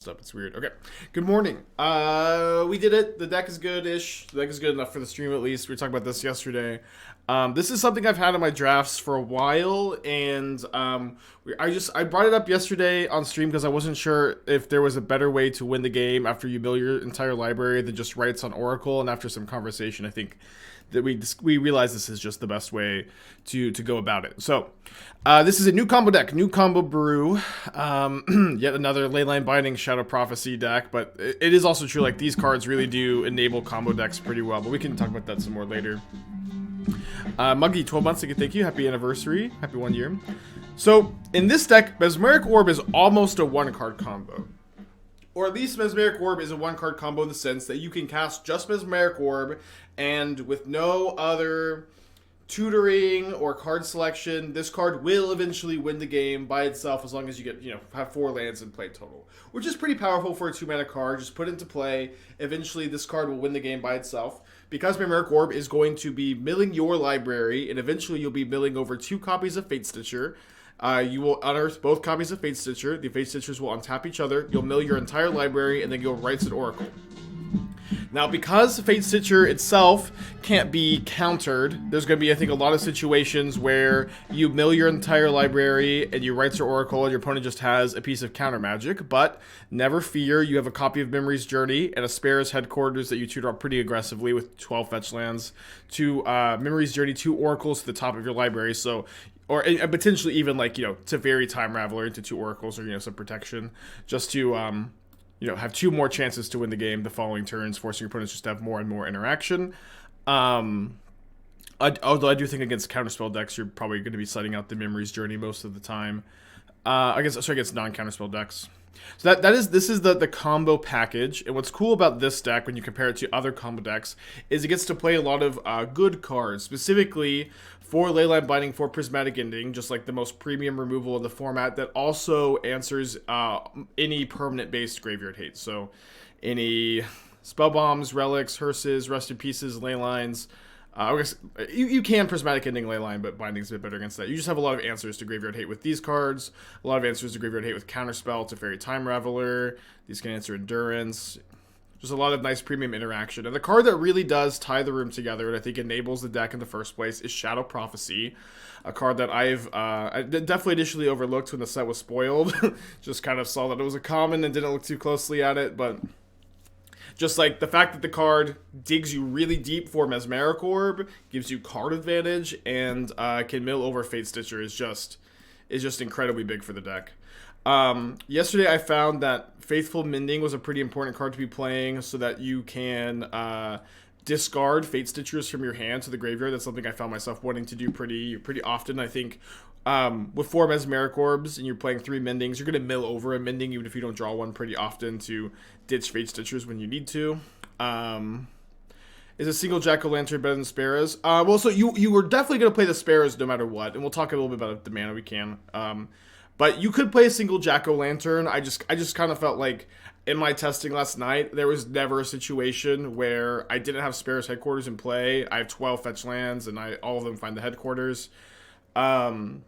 Up. It's weird. Okay. Good morning. We did it. The deck is good-ish. The deck is good enough for the stream at least. We were talking about this yesterday. This is something I've had in my drafts for a while, and I brought it up yesterday on stream because I wasn't sure if there was a better way to win the game after you mill your entire library than just Rites on Oracle. And after some conversation, I think that we realized this is just the best way to go about it. So this is a new combo deck, new combo brew, yet another Leyline Binding Shadow Prophecy deck, but it is also true, like, these cards really do enable combo decks pretty well, but we can talk about that some more later. Muggy, 12 months, thank you, happy anniversary, happy 1 year. So in this deck, Mesmeric Orb is almost a one-card combo. Or at least Mesmeric Orb is a one-card combo in the sense that you can cast just Mesmeric Orb, and with no other tutoring or card selection, this card will eventually win the game by itself as long as you get, have 4 lands in play total. Which is pretty powerful for a 2-mana card. Just put it into play. Eventually, this card will win the game by itself. Because Mesmeric Orb is going to be milling your library, and eventually you'll be milling over 2 copies of Fatestitcher. You will unearth both copies of Fatestitcher. The Fatestitchers will untap each other. You'll mill your entire library, and then you'll Rites and Oracle. Now, because Fatestitcher itself can't be countered, there's going to be, I think, a lot of situations where you mill your entire library and you Rites or Oracle and your opponent just has a piece of counter magic. But never fear, you have a copy of Memory's Journey and a Spara's Headquarters that you tutor up pretty aggressively with 12 fetch lands, 2 Memory's Journey, 2 Oracles to the top of your library. So, or potentially even like, Teferi Time Raveler into 2 Oracles or, some protection just to, have 2 more chances to win the game the following turns, forcing your opponents just to have more and more interaction. Although I do think against Counterspell decks, you're probably going to be setting out the Memory's Journey most of the time. Against non-Counterspell decks. So this is the combo package, and what's cool about this deck when you compare it to other combo decks is it gets to play a lot of good cards, specifically for Leyline Binding, for Prismatic Ending, just like the most premium removal in the format that also answers any permanent-based graveyard hate. So any spell bombs, relics, hearses, rusted pieces, leylines. I guess you can Prismatic Ending Leyline, but Binding's a bit better against that. You just have a lot of answers to graveyard hate with these cards, a lot of answers to graveyard hate with Counterspell, Teferi Time Raveler. These can answer Endurance. Just a lot of nice premium interaction. And the card that really does tie the room together and I think enables the deck in the first place is Shadow Prophecy, a card that I definitely initially overlooked when the set was spoiled. Just kind of saw that it was a common and didn't look too closely at it, but just like the fact that the card digs you really deep for Mesmeric Orb, gives you card advantage, and can mill over Fatestitcher is just incredibly big for the deck. Yesterday I found that Faithful Mending was a pretty important card to be playing so that you can discard Fatestitchers from your hand to the graveyard. That's something I found myself wanting to do pretty often. I think with 4 Mesmeric Orbs and you're playing 3 Mendings, you're going to mill over a Mending even if you don't draw one pretty often to ditch Fatestitchers when you need to. Is a single Jack-o'-lantern better than Spara's? Well, so you were definitely going to play the Spara's no matter what, and we'll talk a little bit about the mana we can. But you could play a single Jack-o'-lantern. I just kind of felt like in my testing last night, there was never a situation where I didn't have Spara's Headquarters in play. I have 12 fetch lands, and all of them find the Headquarters. And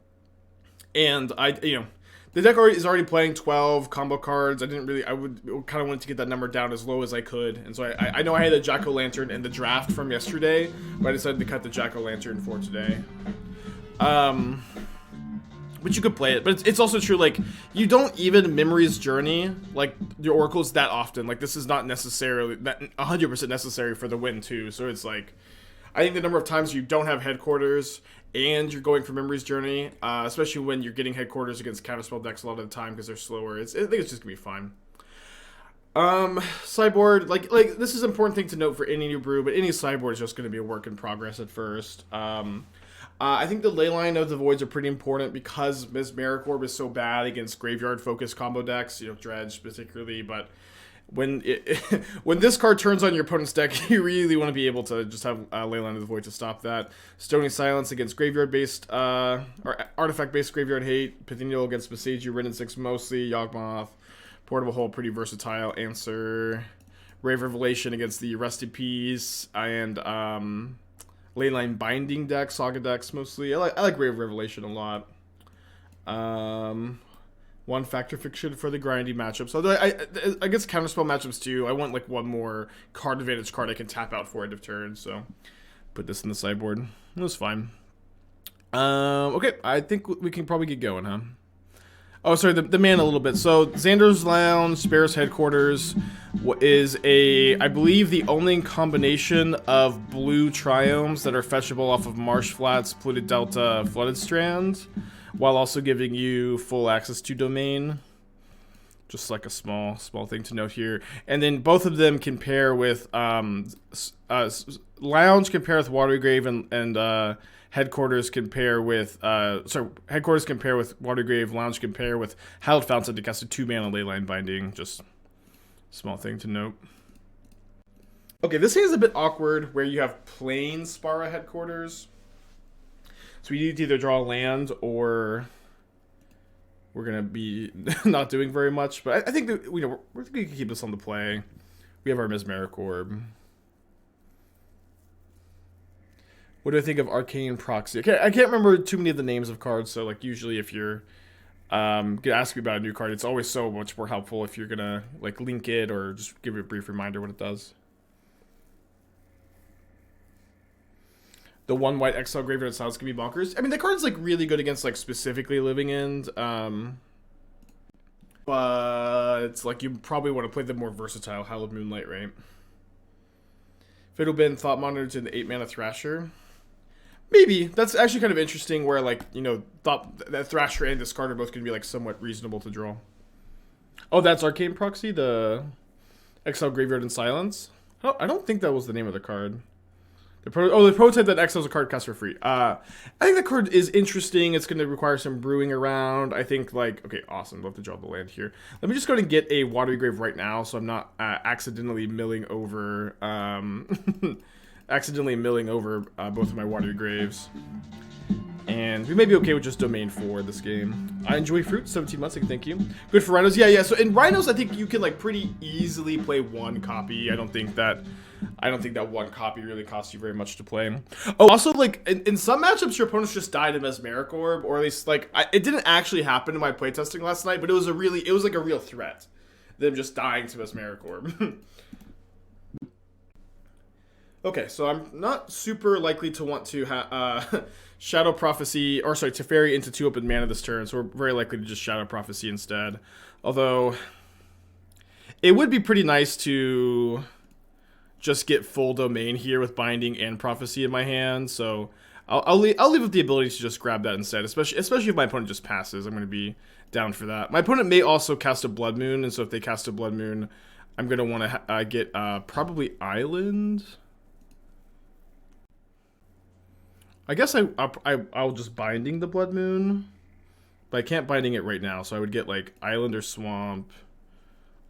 the deck is already playing 12 combo cards. I would kind of wanted to get that number down as low as I could. And so I know I had a Jack-o'-lantern in the draft from yesterday, but I decided to cut the Jack-o'-lantern for today. But you could play it. But it's also true, like, you don't even Memory's Journey, like, your Oracles that often. Like, this is not necessarily 100% necessary for the win, too. So it's like, I think the number of times you don't have Headquarters and you're going for Memory's Journey, especially when you're getting Headquarters against Counterspell decks a lot of the time because they're slower, I think it's just going to be fine. Sideboard, like this is an important thing to note for any new brew, but any sideboard is just going to be a work in progress at first. I think the Leyline of the Voids are pretty important because Mesmeric Orb is so bad against graveyard-focused combo decks, Dredge particularly, but when this card turns on your opponent's deck, you really want to be able to just have Leyline of the Void to stop that. Stony Silence against graveyard-based, or artifact-based graveyard hate. Pithing Needle against Besiege, Rin and 6 mostly. Yawgmoth, Portable Hole, pretty versatile answer. Rave Revelation against the Rusted Piece, and Leyline Binding decks, Saga decks mostly. I like Rave Revelation a lot. One factor fiction for the grindy matchups. So I guess counterspell matchups too. I want like one more card advantage card I can tap out for end of turn. So put this in the sideboard. It was fine. Okay, I think we can probably get going, huh? Oh, sorry, the mana a little bit. So Xander's Lounge, Spara's Headquarters is I believe the only combination of blue triomes that are fetchable off of Marsh Flats, Polluted Delta, Flooded Strand, while also giving you full access to domain. Just like a small thing to note here. And then both of them can pair with Lounge can pair with Watery Grave, and Headquarters can pair with Headquarters can pair with Watery Grave, Lounge can pair with Hallowed Fountain to cast a 2-mana Leyline Binding. Just small thing to note. Okay, this thing is a bit awkward where you have plain Spara Headquarters. So we need to either draw a land or we're gonna be not doing very much. But I think that we can keep this on the play. We have our Mesmeric Orb. What do I think of Arcane Proxy? Okay, I can't remember too many of the names of cards, so like usually if you're gonna ask me about a new card, it's always so much more helpful if you're gonna like link it or just give it a brief reminder what it does. The 1-white exile graveyard sounds can be bonkers. I mean, the card's like really good against like specifically Living End, but it's like you probably want to play the more versatile Hallowed Moonlight, right? Fiddle Bin, Thought Monitor to the 8-mana Thrasher. Maybe. That's actually kind of interesting where, like, you know, thought that Thrasher and Discard are both going to be, like, somewhat reasonable to draw. Oh, that's Arcane Proxy, the Exile Graveyard and Silence? I don't think that was the name of the card. The prototype that exiles a card costs for free. I think the card is interesting. It's going to require some brewing around. I think, like, okay, awesome. Love to draw the land here. Let me just go ahead and get a Watery Grave right now so I'm not accidentally milling over both of my Watery Graves. And we may be okay with just Domain 4 this game. I enjoy fruit, 17 months, thank you. Good for Rhinos. Yeah, so in Rhinos, I think you can, like, pretty easily play one copy. I don't think that one copy really costs you very much to play. Oh, also, like, in some matchups, your opponents just died in Mesmeric Orb, or at least, like, it didn't actually happen in my playtesting last night, but it was like a real threat. Them just dying to Mesmeric Orb. Okay, so I'm not super likely to want to Shadow Prophecy, or sorry, Teferi into 2 open mana this turn, so we're very likely to just Shadow Prophecy instead. Although, it would be pretty nice to just get full domain here with Binding and Prophecy in my hand, so I'll leave with the ability to just grab that instead, especially if my opponent just passes. I'm going to be down for that. My opponent may also cast a Blood Moon, and so if they cast a Blood Moon, I'm going to want to get probably Island. I guess I'll just Binding the Blood Moon, but I can't Binding it right now, so I would get like Island or Swamp,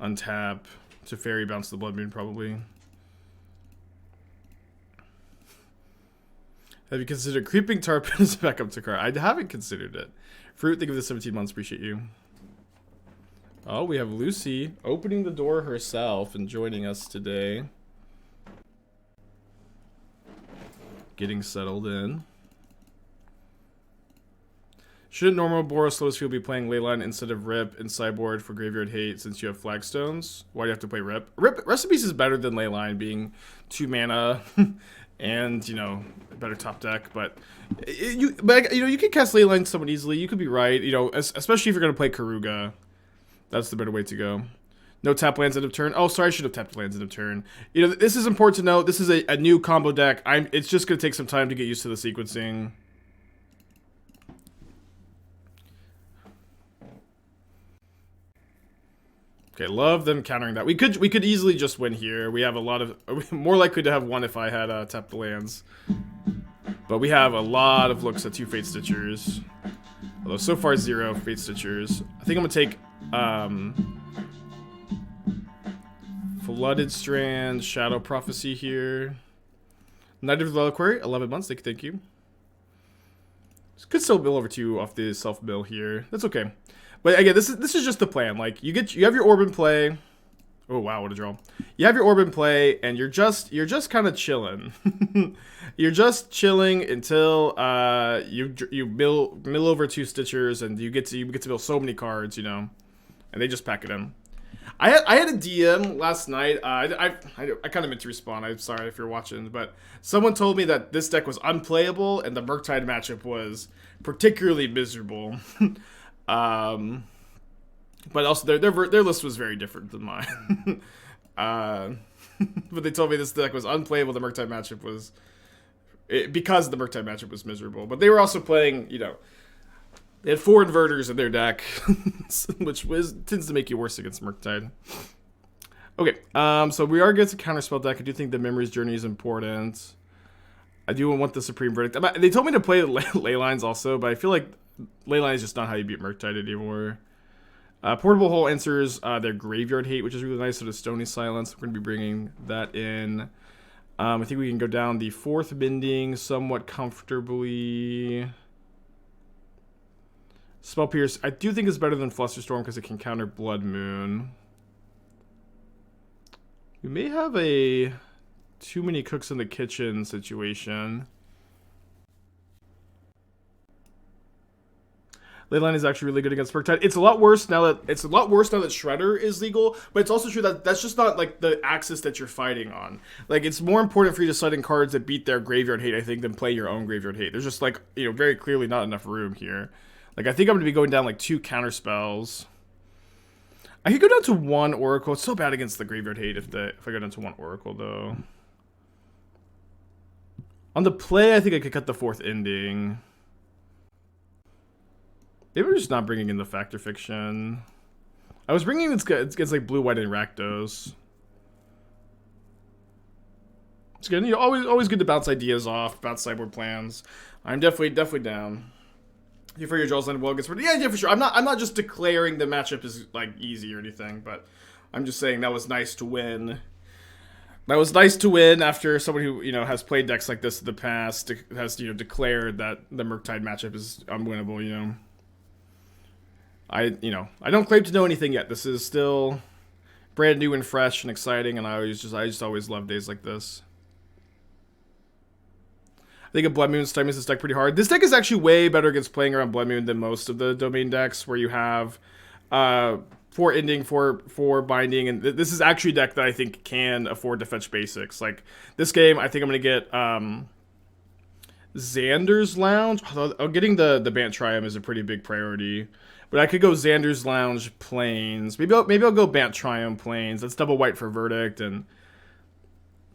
untap, Teferi, bounce the Blood Moon probably. Have you considered Creeping Tarpon as a backup to card? I haven't considered it. Fruit, think of the 17 months, appreciate you. Oh, we have Lucy opening the door herself and joining us today. Getting settled in. Shouldn't normal Boros Lotus Field be playing Leyline instead of Rip in sideboard for Graveyard Hate since you have Flagstones? Why do you have to play Rip? Recipes is better than Leyline being 2 mana and, you know, better top deck, but you can cast Leyline somewhat easily. You could be right, you know, especially if you're going to play Karuga. That's the better way to go. No tap lands end of turn. Oh, sorry, I should have tapped lands end of turn. You know, this is important to note. This is a new combo deck. It's just going to take some time to get used to the sequencing. Okay, love them countering that. We could easily just win here. We have a lot of more likely to have won if I had tapped the lands. But we have a lot of looks at 2 Fatestitchers. Although so far 0 Fatestitchers. I think I'm gonna take Flooded Strand, Shadow Prophecy here. Knight of the Reliquary, 11 months, thank you. Could still bill over 2 off the self-bill here. That's okay. But again, this is just the plan. Like you have your orb in play. Oh wow, what a draw! You have your orb in play, and you're just kind of chilling. You're just chilling until you mill over 2 Stitchers, and you get to mill so many cards, you know, and they just pack it in. I had a DM last night. I kind of meant to respond. I'm sorry if you're watching, but someone told me that this deck was unplayable and the Murktide matchup was particularly miserable. But also their list was very different than mine. But they told me this deck was unplayable. The Murktide matchup was because the Murktide matchup was miserable. But they were also playing, you know, they had 4 inverters in their deck, which tends to make you worse against Murktide. Okay, so we are against a counterspell deck. I do think the Memory's Journey is important. I do want the Supreme Verdict. They told me to play Leylines also, but I feel like Leyline is just not how you beat Murktide anymore. Portable Hole answers their Graveyard Hate, which is really nice. So the Stony Silence, we're going to be bringing that in. I think we can go down the 4th Mending somewhat comfortably. Spell Pierce, I do think is better than Flusterstorm because it can counter Blood Moon. We may have a too many cooks in the kitchen situation. Leyline is actually really good against Murktide. It's a lot worse now that Shredder is legal, but it's also true that that's just not like the axis that you're fighting on. Like it's more important for you to set in cards that beat their Graveyard Hate, I think, than play your own Graveyard Hate. There's just like, you know, very clearly not enough room here. Like I think I'm gonna be going down like 2 counterspells. I could go down to 1 Oracle. It's so bad against the Graveyard Hate if I go down to 1 Oracle though. On the play, I think I could cut the 4th Ending. Maybe we're just not bringing in the Factor Fiction. I was bringing it against like Blue, White, and Rakdos. It's good. You know, always good to bounce ideas off, bounce sideboard plans. I'm definitely down. You for your draws land well against yeah, for sure. I'm not just declaring the matchup is like easy or anything, but I'm just saying that was nice to win. That was nice to win after someone who, you know, has played decks like this in the past has, you know, declared that the Murktide matchup is unwinnable, you know. I don't claim to know anything yet. This is still brand new and fresh and exciting, and I just always love days like this. I think a Blood Moon stymies this deck pretty hard. This deck is actually way better against playing around Blood Moon than most of the domain decks, where you have 4 Ending, 4 Binding, and this is actually a deck that I think can afford to fetch basics. Like this game, I think I'm gonna get Xander's Lounge. Although getting the Bant Triumph is a pretty big priority. But I could go Xander's Lounge, Plains. Maybe I'll go Bant Triumph, Plains. That's double white for Verdict, and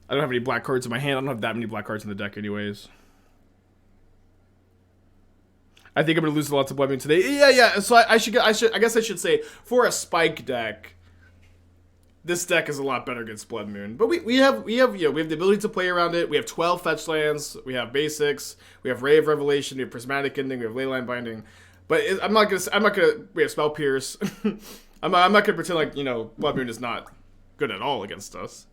I don't have any black cards in my hand. I don't have that many black cards in the deck anyways. I think I'm gonna lose lots of Blood Moon today. Yeah. So I guess I should say for a spike deck, this deck is a lot better against Blood Moon. But we have the ability to play around it. We have 12 fetch lands. We have basics. We have Ray of Revelation. We have Prismatic Ending. We have Leyline Binding. But I'm not gonna. We have Spell Pierce. I'm not gonna pretend like, you know, Blood Moon is not good at all against us.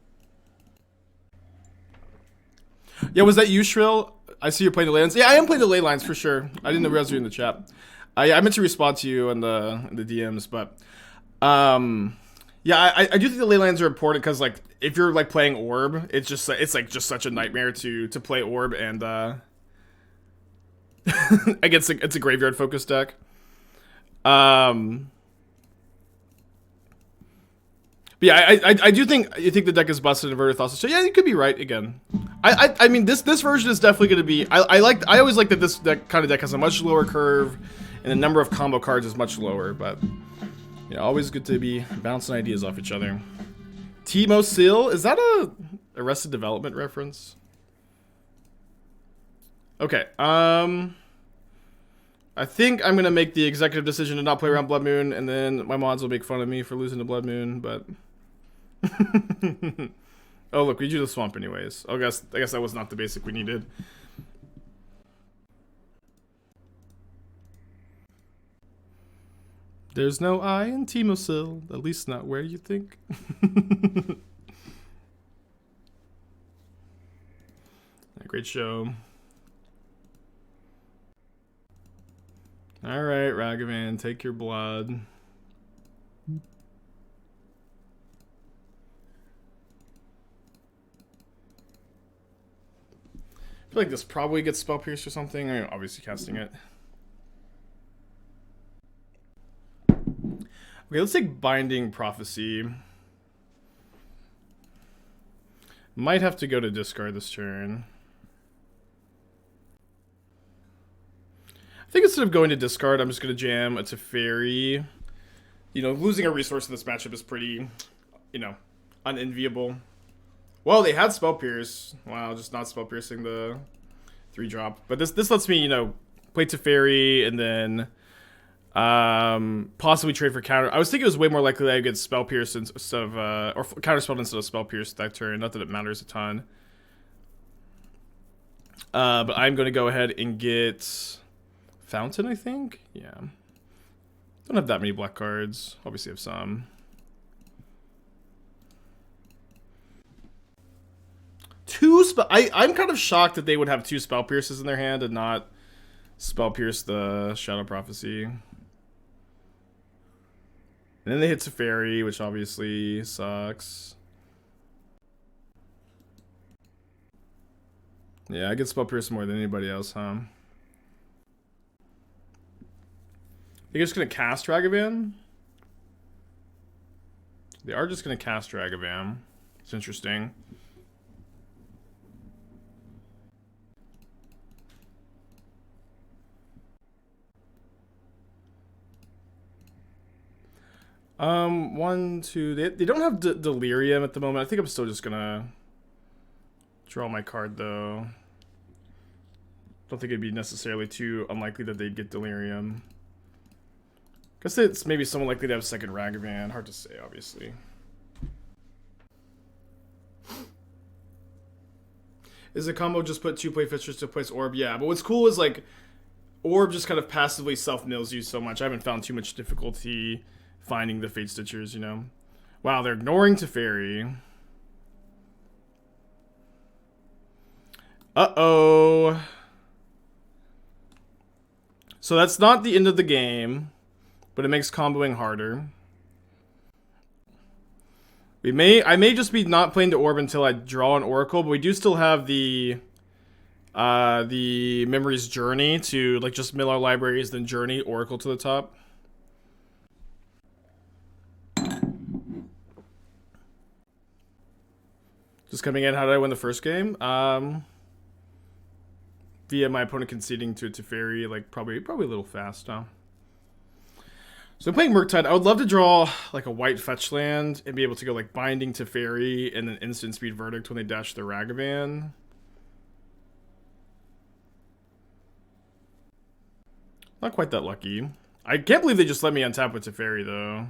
Yeah, was that you, Shrill? I see you're playing the lands. Yeah, I am playing the ley lines for sure. I didn't realize you were in the chat. Yeah, I meant to respond to you in the DMs, but yeah, I do think the ley lines are important because like if you're like playing Orb, it's like just such a nightmare to play Orb and against it's a graveyard focused deck. But yeah, I do think the deck is busted in Inverted Thassa. So yeah, you could be right again. I mean this version is definitely going to be. I always like that this kind of deck has a much lower curve, and the number of combo cards is much lower. But yeah, always good to be bouncing ideas off each other. Timo Sil, is that a Arrested Development reference? Okay. I think I'm gonna make the executive decision to not play around Blood Moon, and then my mods will make fun of me for losing to Blood Moon, but oh look, we drew the swamp anyways. I guess that was not the basic we needed. There's no I in Timosil, at least not where you think. Great show. Alright, Ragavan, take your blood. feel like this probably gets Spell Pierce or something. I'm obviously casting it. Okay, let's take Binding Prophecy. Might have to go to discard this turn. I think instead of going to discard, I'm just going to jam a Teferi. You know, losing a resource in this matchup is pretty, you know, unenviable. Well, they had Spell Pierce. Wow, just not Spell Piercing the 3-drop. But this lets me, you know, play Teferi and then possibly trade for counter. I was thinking it was way more likely that I get Spell Pierce instead of, or Counterspell instead of Spell Pierce that turn. Not that it matters a ton. But I'm going to go ahead and get Fountain, I think? Yeah. Don't have that many black cards. Obviously have some. I'm kind of shocked that they would have 2 Spell Pierces in their hand and not Spell Pierce the Shadow Prophecy. And then they hit Teferi, which obviously sucks. Yeah, I get Spell Pierce more than anybody else, huh? They're just going to cast Ragavan? They are just going to cast Ragavan. It's interesting. One, two... They don't have Delirium at the moment. I think I'm still just going to draw my card, though. Don't think it'd be necessarily too unlikely that they'd get Delirium. Guess it's maybe someone likely to have second Ragavan. Hard to say, obviously. Is the combo just put 2 play fixtures to place Orb? Yeah, but what's cool is like Orb just kind of passively self-mills you so much. I haven't found too much difficulty finding the Fatestitchers, you know. Wow, they're ignoring Teferi. Uh-oh. So that's not the end of the game. But it makes comboing harder. I may just be not playing the Orb until I draw an Oracle, but we do still have the Memory's Journey to like just mill our libraries, then Journey Oracle to the top. Just coming in, how did I win the first game? Via my opponent conceding to Teferi, like probably a little fast, huh? So I'm playing Murktide. I would love to draw like a white fetch land and be able to go like Binding Teferi and then instant speed Verdict when they dash their Ragavan. Not quite that lucky. I can't believe they just let me untap with Teferi though.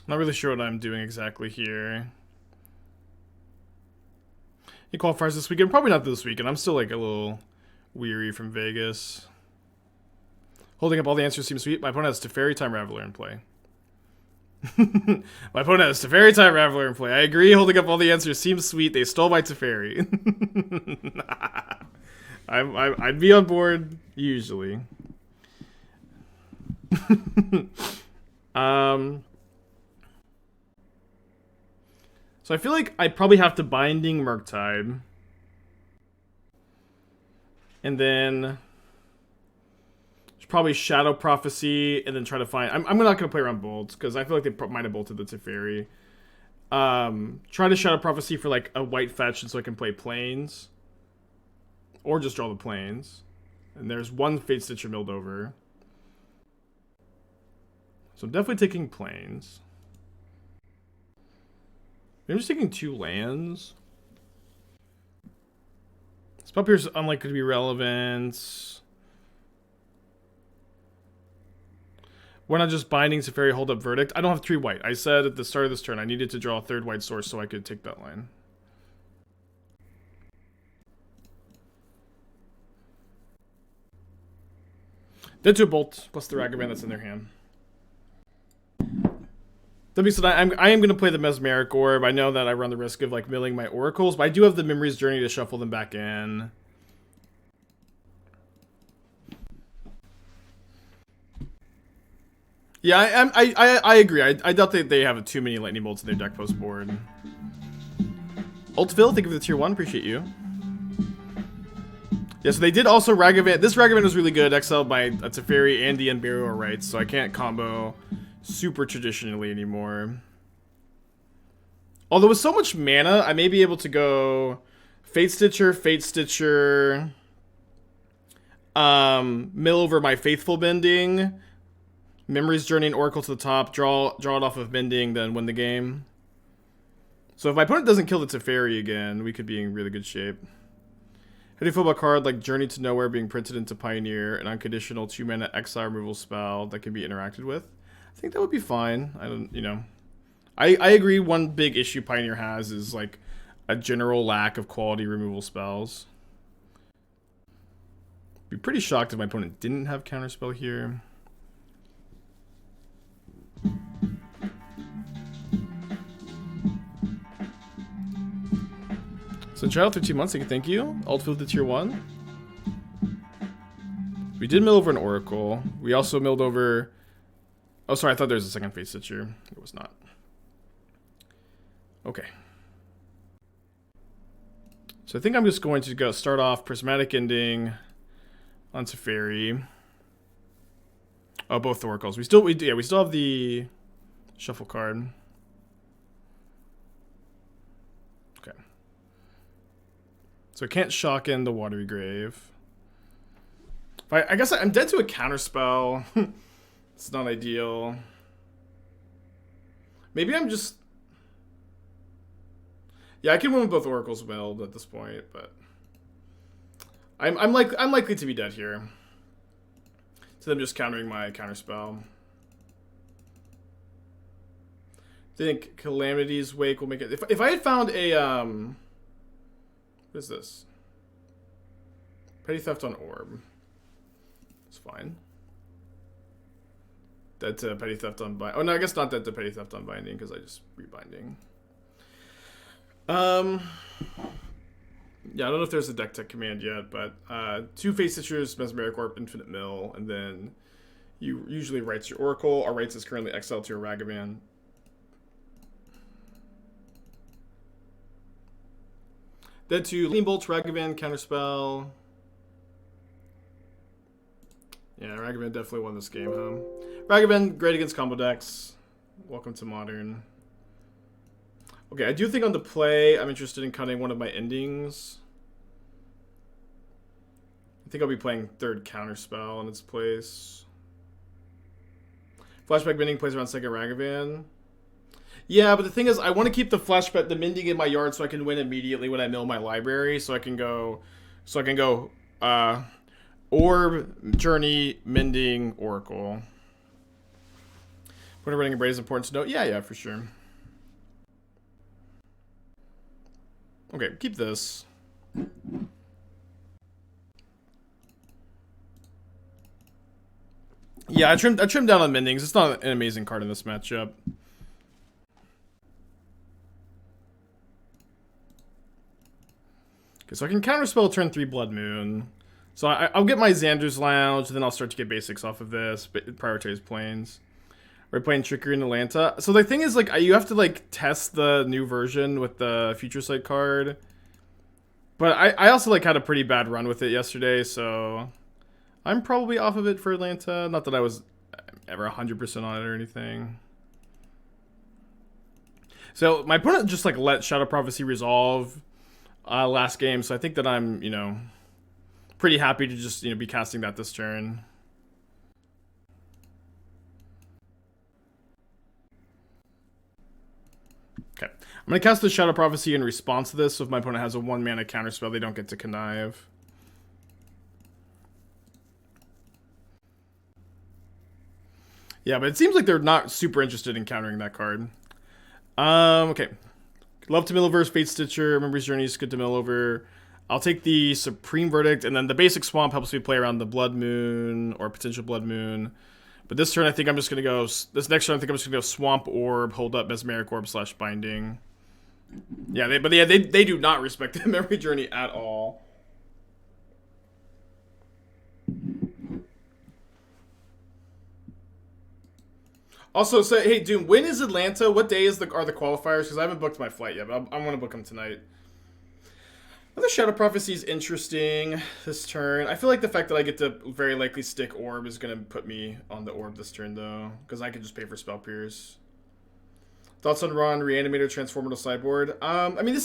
Not really sure what I'm doing exactly here. He qualifiers this weekend? Probably not this weekend. I'm still like a little weary from Vegas. Holding up all the answers seems sweet. My opponent has Teferi Time Raveler in play. My opponent has Teferi Time Raveler in play. I agree, holding up all the answers seems sweet. They stole my Teferi. I'd be on board, usually. So I feel like I probably have to Binding Murktide. And then probably Shadow Prophecy, and then try to find... I'm not going to play around bolts, because I feel like they might have bolted the Teferi. Try to Shadow Prophecy for like a white fetch, and so I can play Plains. Or just draw the Plains. And there's one Fatestitcher milled over. So I'm definitely taking Plains. I'm just taking 2 lands. Spell Pierce is unlikely to be relevant. We're not just Binding Teferi, hold up Verdict. I don't have 3 white. I said at the start of this turn I needed to draw a 3rd white source so I could take that line. Dead to a bolt, plus the Ragavan that's in their hand. That being said, I am going to play the Mesmeric Orb. I know that I run the risk of like milling my oracles, but I do have the Memory's Journey to shuffle them back in. Yeah, I agree. I doubt they have too many lightning bolts in their deck post board. Ultville, thank you for the tier 1. Appreciate you. Yeah, so they did also Ragavan. This Ragavan was really good, exiled by a Teferi and the Unburial Rites, so I can't combo super traditionally anymore. Although with so much mana, I may be able to go Fatestitcher, mill over my Faithful Mending, Memory's Journey and Oracle to the top, draw it off of Mending, then win the game. So if my opponent doesn't kill the Teferi again, we could be in really good shape. How do you feel about a card like Journey to Nowhere being printed into Pioneer, an unconditional 2-mana exile removal spell that can be interacted with? I think that would be fine. I don't, you know. I agree one big issue Pioneer has is like a general lack of quality removal spells. Be pretty shocked if my opponent didn't have Counterspell here. So trial for 2 months, thank you. Ultville to tier 1. We did mill over an Oracle. We also milled over... Oh, sorry, I thought there was a second Fatestitcher. It was not. Okay. So I think I'm just going to go start off Prismatic Ending on Teferi. Oh, both the Oracles. We still have the shuffle card. Okay. So I can't shock in the Watery Grave. I guess I'm dead to a Counterspell. It's not ideal. Maybe I'm just... Yeah, I can win with both Oracles milled at this point, but... I'm likely to be dead here. So I'm just countering my Counterspell. I think Calamity's Wake will make it... If I had found a... What is this? Petty Theft on Orb. It's fine. Dead to Petty Theft on Binding. Oh, no, I guess not dead to Petty Theft on Binding, because I just rebinding. Yeah, I don't know if there's a deck tech command yet, but 2 Fatestichers, Mesmeric Orb, Infinite Mill, and then you usually writes your Oracle. Our Rites is currently exiled to your Ragavan. Dead to Lean Bolts, Ragavan, Counterspell. Yeah, Ragavan definitely won this game, huh? Ragavan, great against combo decks. Welcome to Modern. Okay, I do think on the play, I'm interested in cutting one of my endings. I think I'll be playing third Counterspell in its place. Flashback Mending plays around second Ragavan. Yeah, but the thing is, I want to keep the Mending in my yard so I can win immediately when I mill my library. So I can go, Orb, Journey, Mending, Oracle. When running a Braid is important to note. Yeah, for sure. Okay, keep this. Yeah, I trimmed down on Mendings. It's not an amazing card in this matchup. Okay, so I can Counterspell turn 3 Blood Moon. So I'll get my Xander's Lounge, and then I'll start to get basics off of this, but prioritize planes. We're playing Trickery in Atlanta. So the thing is, like, you have to, like, test the new version with the Future Sight card. But I also, like, had a pretty bad run with it yesterday, so... I'm probably off of it for Atlanta. Not that I was ever 100% on it or anything. So my opponent just, like, let Shadow Prophecy resolve last game, so I think that I'm, you know, pretty happy to just, you know, be casting that this turn. Okay, I'm going to cast the Shadow Prophecy in response to this, so if my opponent has a 1-mana Counterspell, they don't get to connive. Yeah, but it seems like they're not super interested in countering that card. Okay. Love to mill over Fatestitcher. Memory's Journey is good to mill over. I'll take the Supreme Verdict, and then the basic Swamp helps me play around the Blood Moon, or potential Blood Moon. But this turn, I think I'm just going to go... This next turn, I think I'm just going to go Swamp Orb, hold up Mesmeric Orb / Binding. Yeah, they do not respect the Memory Journey at all. Also, say, hey, Doom, when is Atlanta? What day are the qualifiers? Because I haven't booked my flight yet, but I want to book them tonight. Well, the Shadow Prophecy is interesting this turn. I feel like the fact that I get to very likely stick Orb is going to put me on the Orb this turn, though. Because I can just pay for Spell Pierce. Thoughts on Ron, Reanimator, Transformer to sideboard? I mean,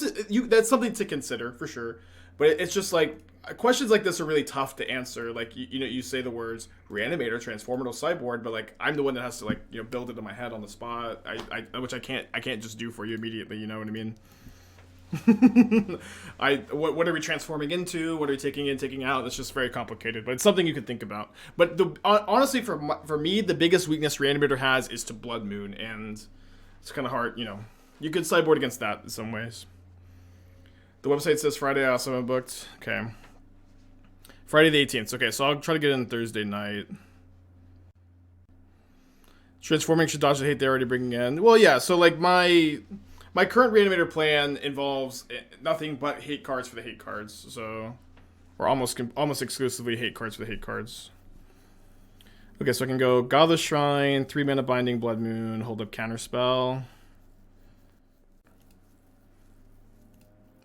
that's something to consider, for sure. But it's just like, questions like this are really tough to answer. Like, you know, you say the words Reanimator, Transformer to sideboard, but like, I'm the one that has to like, you know, build it in my head on the spot. Which I can't just do for you immediately, you know what I mean? What are we transforming into? What are we taking in, taking out? It's just very complicated, but it's something you can think about. But honestly, for me, the biggest weakness Reanimator has is to Blood Moon, and it's kind of hard, you know. You could sideboard against that in some ways. The website says Friday. I also am booked. Okay. Friday the 18th. Okay, so I'll try to get in Thursday night. Transforming should dodge the hate they're already bringing in. Well, yeah, so like my current Reanimator plan involves nothing but hate cards for the hate cards. So, or almost exclusively hate cards for the hate cards. Okay, so I can go Godless Shrine, 3 mana Binding, Blood Moon, hold up Counterspell.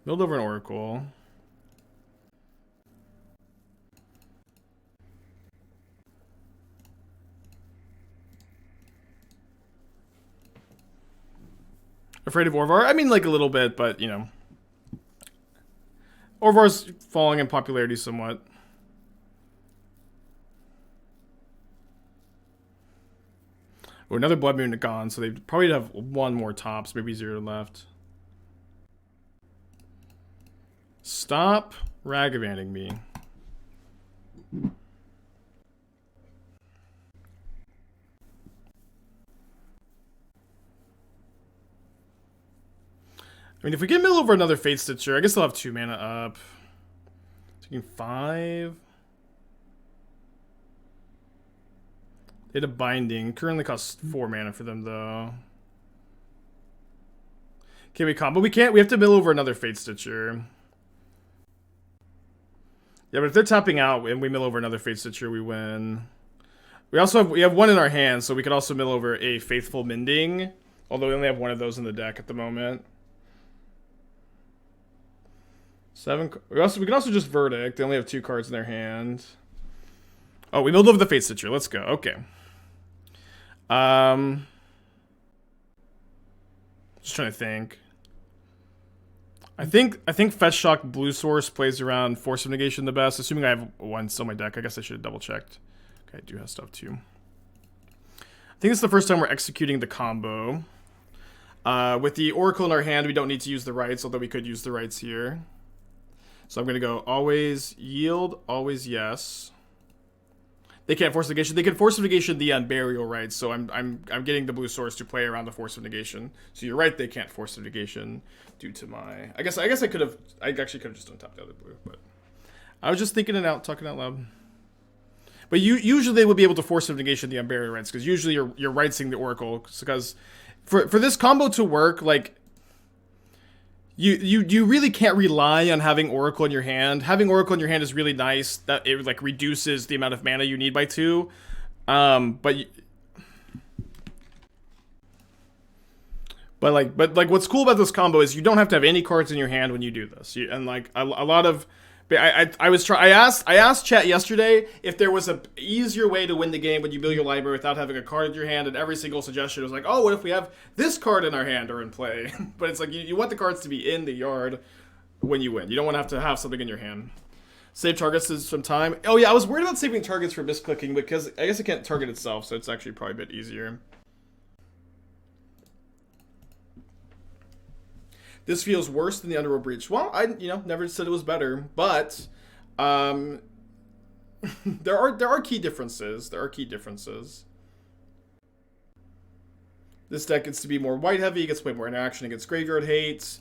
Build over an Oracle. Afraid of Orvar? I mean, like a little bit, but, you know. Orvar's falling in popularity somewhat. Oh, another Blood Moon gone, so they probably have one more tops, maybe 0 left. Stop Ragavanding me. I mean, if we get middle over another Fatestitcher, I guess they'll have 2 mana up. Taking 5. They had a Binding. Currently costs 4 mana for them, though. Can we combo? We can't. We have to mill over another Fatestitcher. Yeah, but if they're tapping out and we mill over another Fatestitcher, we win. We have one in our hands, so we could also mill over a Faithful Mending. Although we only have one of those in the deck at the moment. 7. We can also just Verdict. They only have 2 cards in their hand. Oh, we milled over the Fatestitcher. Let's go. Okay. Just trying to think. I think Fetch Shock Blue Source plays around Force of Negation the best. Assuming I have one still in my deck. I guess I should have double checked. Okay, I do have stuff too. I think it's the first time we're executing the combo. With the Oracle in our hand, we don't need to use the rights, although we could use the rights here. So I'm going to go always yield, always yes. They can't force negation. They can force negation the Unburial Rites, so I'm getting the blue source to play around the force of negation. So you're right, they can't force negation due to my. I guess I actually could have just untapped the other blue, but I was just thinking it out, talking out loud. But usually they would be able to force negation the Unburial Rites, because usually you're rightsing the Oracle, because for this combo to work, like. You really can't rely on having Oracle in your hand. Having Oracle in your hand is really nice. That it like reduces the amount of mana you need by 2. But what's cool about this combo is you don't have to have any cards in your hand when you do this. And like a lot of I asked chat yesterday if there was a easier way to win the game when you build your library without having a card in your hand, and every single suggestion was like, oh, what if we have this card in our hand or in play? But it's like you want the cards to be in the yard when you win. You don't want to have something in your hand. Save targets some time. Oh yeah, I was worried about saving targets for misclicking because I guess it can't target itself, so it's actually probably a bit easier. This feels worse than the Underworld Breach. Well, I never said it was better, but there are key differences. There are key differences. This deck gets to be more white heavy. It gets to play more interaction against graveyard hate.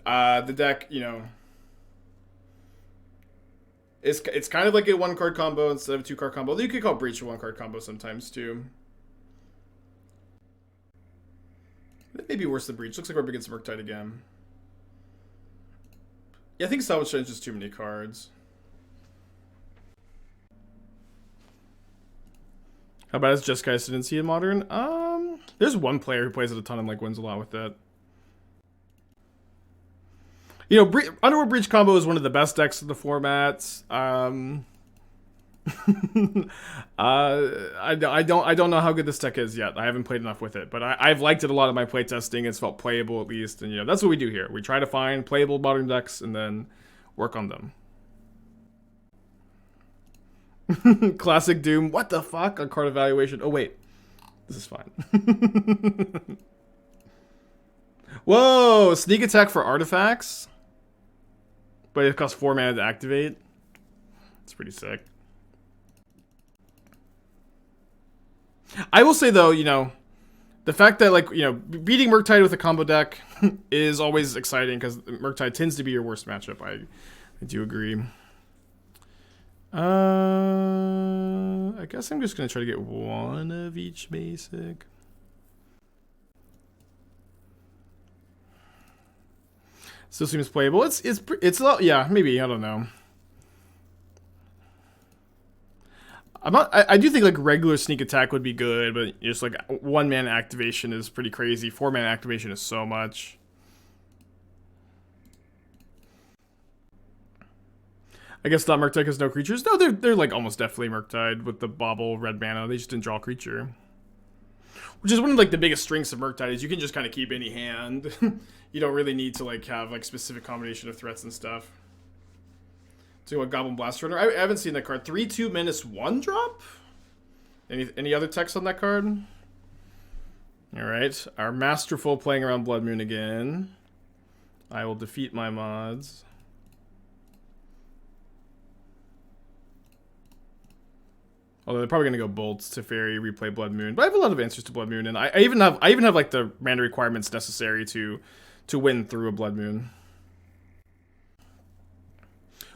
The deck, it's kind of like a 1-card combo instead of a 2-card combo. You could call Breach a 1-card combo sometimes too. It may be worse than Breach. Looks like we're up against Murktide again. Yeah, I think Salvage Strange is too many cards. How about as Jeskai Ascendancy in Modern? There's one player who plays it a ton and like wins a lot with it. You know, Underworld Breach combo is one of the best decks of the formats. I don't know how good this deck is yet. I haven't played enough with it, but I've liked it a lot in my playtesting. It's felt playable at least, and you know that's what we do here. We try to find playable modern decks and then work on them. Classic Doom. What the fuck on card evaluation? Oh wait, this is fine. Whoa, sneak attack for artifacts, but it costs 4 mana to activate. It's pretty sick. I will say though, you know, the fact that like, you know, beating Murktide with a combo deck is always exciting because Murktide tends to be your worst matchup. I do agree. I guess I'm just gonna try to get one of each basic. Still seems playable. It's a lot, yeah, maybe, I don't know. I do think like regular sneak attack would be good, but just like 1 mana activation is pretty crazy. 4 mana activation is so much. I guess not Murktide has no creatures. No, they're like almost definitely Murktide with the bobble red mana. They just didn't draw a creature. Which is one of like the biggest strengths of Murktide is you can just kind of keep any hand. You don't really need to like have like specific combination of threats and stuff. So what, Goblin Blast Runner? I haven't seen that card. 3/2 -1 drop? Any other text on that card? Alright. Our Masterful playing around Blood Moon again. I will defeat my mods. Although they're probably gonna go Bolts, Teferi, replay Blood Moon. But I have a lot of answers to Blood Moon, and I even have like the mana requirements necessary to win through a Blood Moon.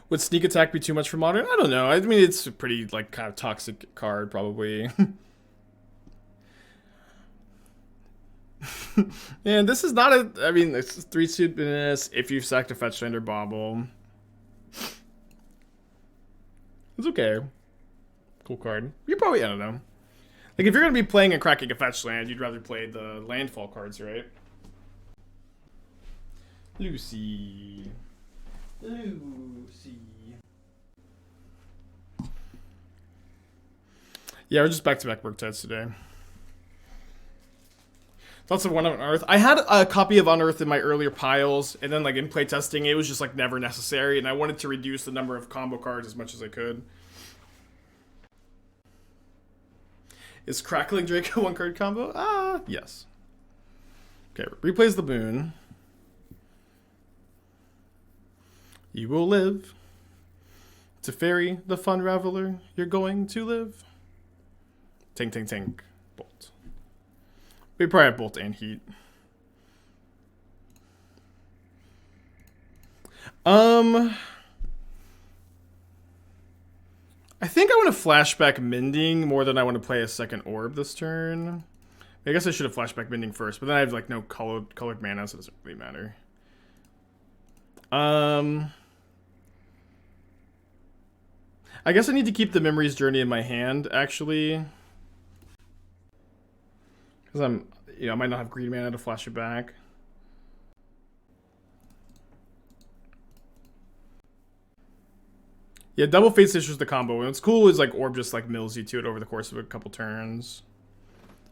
Would sneak attack be too much for modern? I don't know. I mean, it's a pretty like kind of toxic card, probably. And this is not a. I mean, it's 3/2 if you've sacked a Fetchland or Bobble. It's okay. Cool card. You probably, I don't know. Like if you're gonna be playing and cracking a Fetchland, you'd rather play the landfall cards, right? Lucy. Yeah, we're just back-to-back Murktides today. Lots of One on Earth. I had a copy of Unearth in my earlier piles, and then like in playtesting, it was just like never necessary, and I wanted to reduce the number of combo cards as much as I could. Is Crackling Drake a 1-card combo? Yes. Okay, replays the Moon. You will live. Teferi, the fun Raveler, you're going to live. Tink, tink, tink. Bolt. We probably have Bolt and Heat. I think I want to flashback Mending more than I want to play a second Orb this turn. I guess I should have flashback Mending first, but then I have like no colored mana, so it doesn't really matter. I guess I need to keep the Memory's Journey in my hand, actually. Because I might not have green mana to flash it back. Yeah, double Fatestitcher is the combo. And what's cool is like Orb just like mills you to it over the course of a couple turns.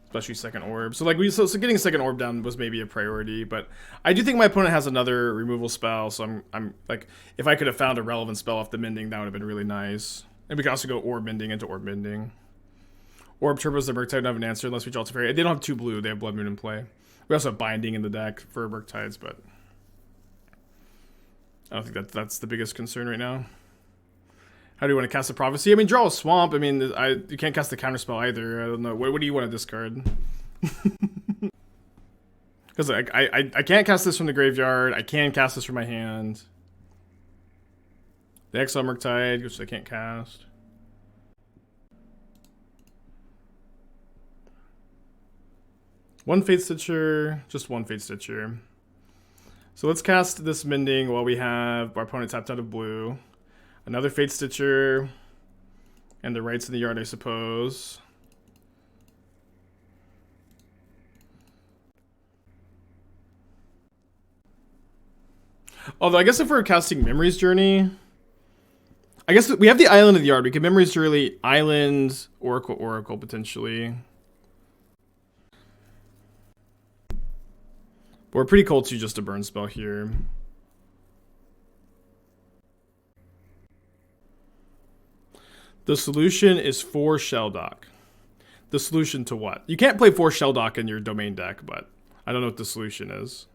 Especially second Orb. So like so getting a second Orb down was maybe a priority, but I do think my opponent has another removal spell, so I'm like, if I could have found a relevant spell off the Mending, that would have been really nice. And we can also go Orb Mending into Orb Mending. Orb turbos the Murktide don't have an answer unless we draw Teferi. They don't have 2 blue, they have Blood Moon in play. We also have Binding in the deck for Murktides, but I don't think that's the biggest concern right now. How do you want to cast the Prophecy? I mean, draw a Swamp. I mean, you can't cast the Counterspell either. I don't know. What do you want to discard? Because like, I can't cast this from the graveyard. I can cast this from my hand. The Exile Murktide, which I can't cast. One Fatestitcher, just one Fatestitcher. So let's cast this Mending while we have our opponent tapped out of blue. Another Fatestitcher, and the Rites in the Yard, I suppose. Although I guess if we're casting Memory's Journey, I guess we have the Island of the Yard. We can Memory's Journey, Island, Oracle potentially. But we're pretty cold to just a burn spell here. The solution is 4 Shelldock. The solution to what? You can't play 4 Shelldock in your domain deck, but I don't know what the solution is.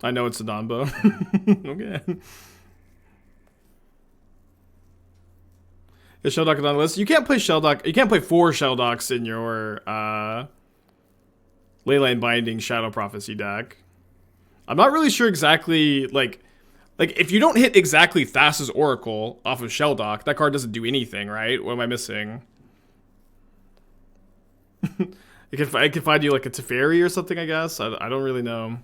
I know it's a Donbo. Okay. Is Shelldock on the list? You can't play Shelldock. You can't play 4 Shelldocks in your Leyline Binding Shadow Prophecy deck. I'm not really sure exactly, like if you don't hit exactly Thassa's Oracle off of Shelldock, that card doesn't do anything, right? What am I missing? I can find you like a Teferi or something, I guess. I don't really know.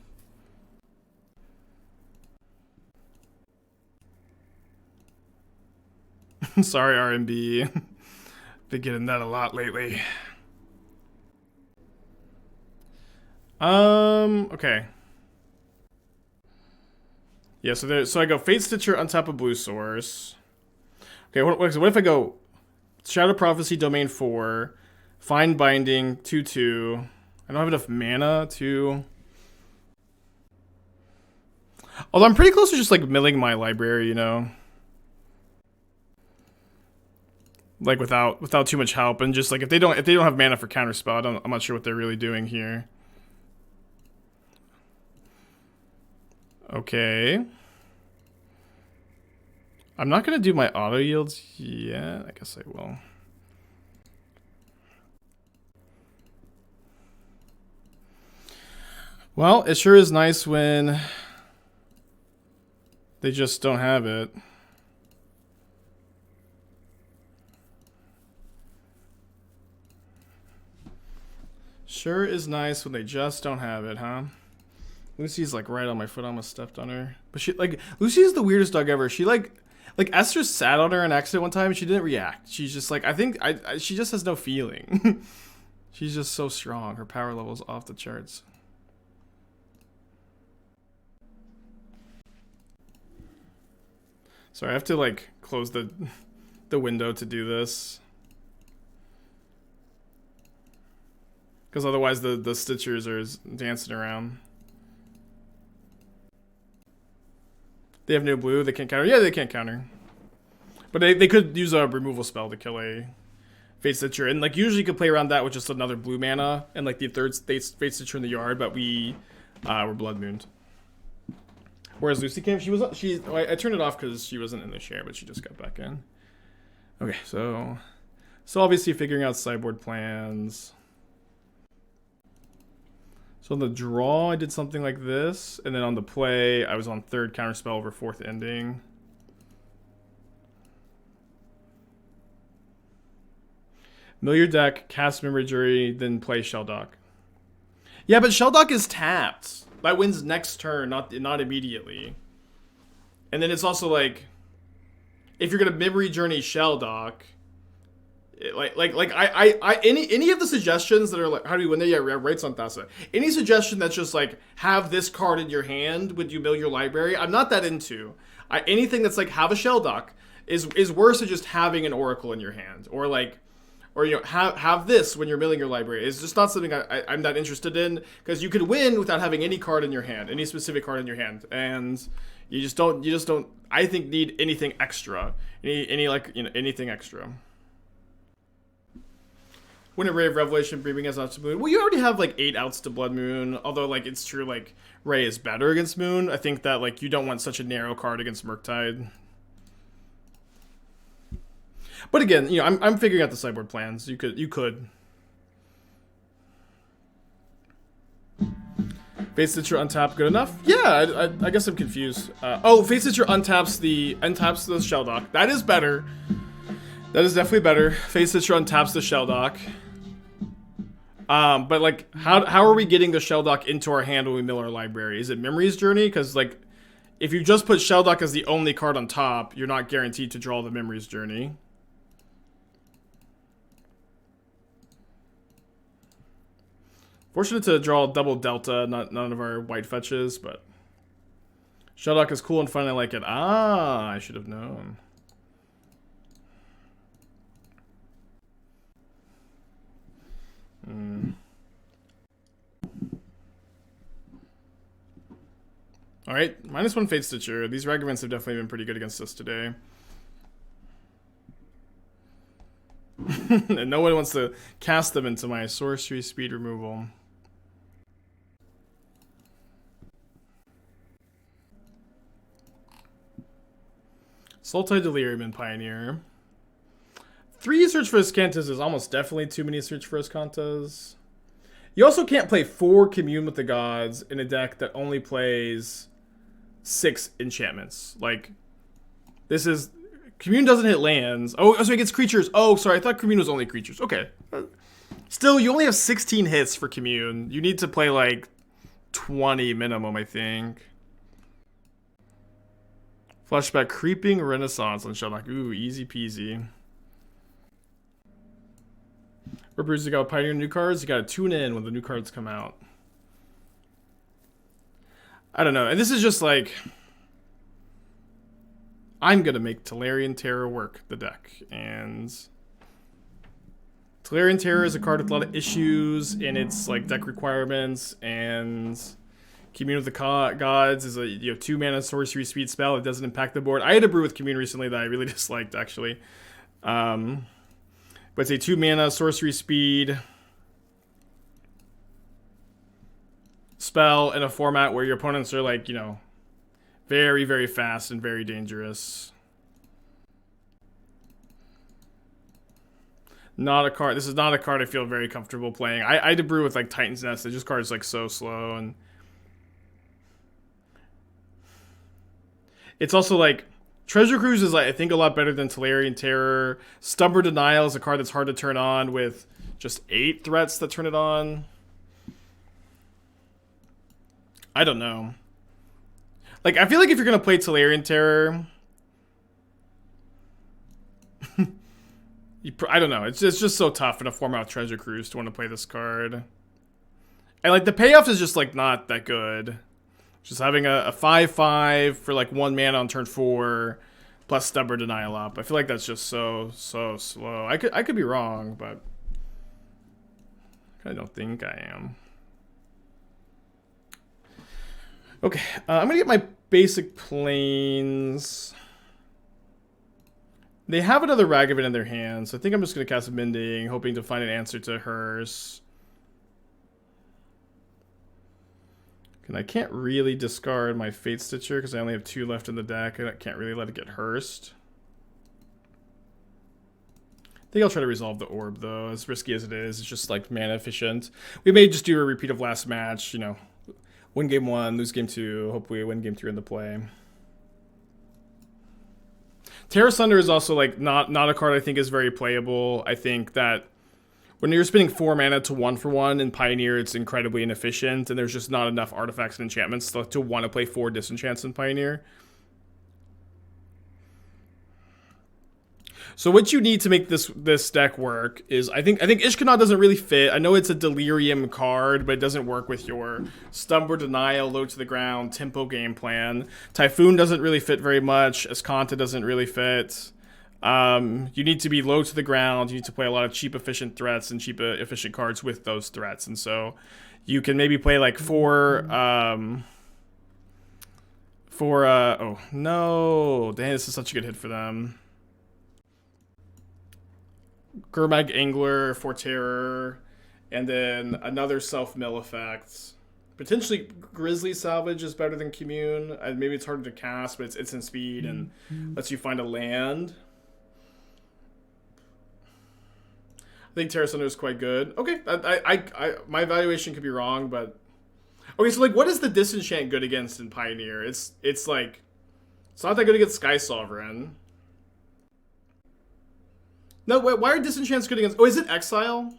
Sorry, RMB. Been getting that a lot lately. Okay. Yeah, so I go Fatestitcher on top of Blue Source. Okay, what if I go Shadow Prophecy Domain 4, Find Binding 2/2. I don't have enough mana to. Although I'm pretty close to just like milling my library, you know. Like without too much help, and just like if they don't have mana for Counterspell, I'm not sure what they're really doing here. Okay. I'm not gonna do my auto yields yet. I guess I will. Well, it sure is nice when they just don't have it. Sure is nice when they just don't have it, huh? Lucy's like right on my foot. I almost stepped on her. But she Lucy is the weirdest dog ever. She like Esther sat on her in accident one time and she didn't react. She's just like, she just has no feeling. She's just so strong. Her power level's off the charts. Sorry, I have to like close the window to do this. Because otherwise the Stitchers are dancing around. They have no blue, they can't counter. Yeah, they can't counter. But they could use a removal spell to kill a Fatestitcher. And like usually you could play around that with just another blue mana and like the third Fatestitcher in the yard, but we were Blood Mooned. Whereas Lucy came, I turned it off because she wasn't in the share, but she just got back in. Okay, so obviously figuring out sideboard plans. So on the draw, I did something like this, and then on the play, I was on 3rd Counterspell over 4th Ending. Mill your deck, cast Memory Jury, then play Shelldock. Yeah, but Shelldock is tapped. That wins next turn, not immediately. And then it's also like, if you're gonna Memory Journey Shelldock, any of the suggestions that are like, how do you win? Yeah, rights on Thassa. Any suggestion that's just like, have this card in your hand when you mill your library, I'm not that into. Anything that's like, have a Shelldock is worse than just having an Oracle in your hand, or you know, have this when you're milling your library. It's just not something I'm that interested in, because you could win without having any card in your hand, any specific card in your hand, and you just don't I think need anything extra, any like, you know, anything extra. When a Ray of Revelation Breathing has out to Moon. Well, you already have like 8 outs to Blood Moon, although like it's true like Ray is better against Moon. I think that like you don't want such a narrow card against Murktide. But again, you know, I'm figuring out the sideboard plans. You could. Fatestitcher untap good enough? Yeah, I guess I'm confused. Oh, Fatestitcher untaps the Shelldock. That is better. That is definitely better. Fatestitcher untaps the Shelldock. But like, how are we getting the Shelldock into our hand when we mill our library? Is it Memory's Journey? Because like, if you just put Shelldock as the only card on top, you're not guaranteed to draw the Memory's Journey. Fortunate to draw double Delta, none of our white fetches, but Shelldock is cool and fun. I like it. Ah, I should have known. Alright, -1 Fatestitcher. These Ragavants have definitely been pretty good against us today. And no one wants to cast them into my sorcery speed removal. Sultai Delirium and Pioneer. 3 Search for Ascantas is almost definitely too many Search for Ascantas. You also can't play 4 Commune with the Gods in a deck that only plays 6 enchantments. Like, this is... Commune doesn't hit lands. Oh, so it gets creatures. Oh, sorry, I thought Commune was only creatures. Okay. Still, you only have 16 hits for Commune. You need to play, like, 20 minimum, I think. Flashback Creeping Renaissance on Shelldock. Ooh, easy peasy. Rippers, you got Pioneer new cards. You gotta tune in when the new cards come out. I don't know. And this is just like... I'm gonna make Tolarian Terror work the deck. And... Tolarian Terror is a card with a lot of issues in its like deck requirements. And... Commune with the Gods is a 2-mana sorcery speed spell. It doesn't impact the board. I had a brew with Commune recently that I really disliked, actually. But it's a 2-mana sorcery speed spell in a format where your opponents are like, very, very fast and very dangerous. Not a card. This is not a card I feel very comfortable playing. I had a brew with like Titan's Nest. This card is like so slow, and it's also like Treasure Cruise is like I think a lot better than Tolarian Terror. Stubborn Denial is a card that's hard to turn on with just 8 threats that turn it on. I don't know. Like, I feel like if you're gonna play Tolarian Terror, I don't know. It's just so tough in a format with Treasure Cruise to want to play this card. And like the payoff is just like not that good. Just having a 5/5 for like 1 mana on turn 4 plus Stubborn Denial up. I feel like that's just so slow. I could be wrong, but I don't think I am. Okay, I'm gonna get my basic planes. They have another Ragavan in their hands, so I think I'm just gonna cast a Mending, hoping to find an answer to hers. And I can't really discard my Fatestitcher because I only have 2 left in the deck. I can't really let it get Hearst. I think I'll try to resolve the orb though, as risky as it is. It's just like mana efficient. We may just do a repeat of last match, win game 1, lose game 2, hopefully win game 3 in the play. Terra Sunder is also like not a card I think is very playable. I think that when you're spending 4 mana to 1-for-1 in Pioneer, it's incredibly inefficient, and there's just not enough artifacts and enchantments to want to play 4 disenchants in Pioneer. So what you need to make this deck work is I think Ishkanah doesn't really fit. I know it's a Delirium card, but it doesn't work with your Stubborn Denial, low to the ground, tempo game plan. Typhoon doesn't really fit very much. Escanta doesn't really fit. You need to be low to the ground. You need to play a lot of cheap efficient threats and cheap efficient cards with those threats. And so you can maybe play like 4 oh no, dang, this is such a good hit for them. Gurmag Angler for Terror, and then another self-mill effect. Potentially Grizzly Salvage is better than Commune. Maybe it's harder to cast, but it's in speed and lets you find a land. I think Terra Sunder is quite good. Okay, my evaluation could be wrong, but okay. So like, what is the disenchant good against in Pioneer? It's like it's not that good against Sky Sovereign. No, wait, why are disenchants good against... Oh, is it Exile?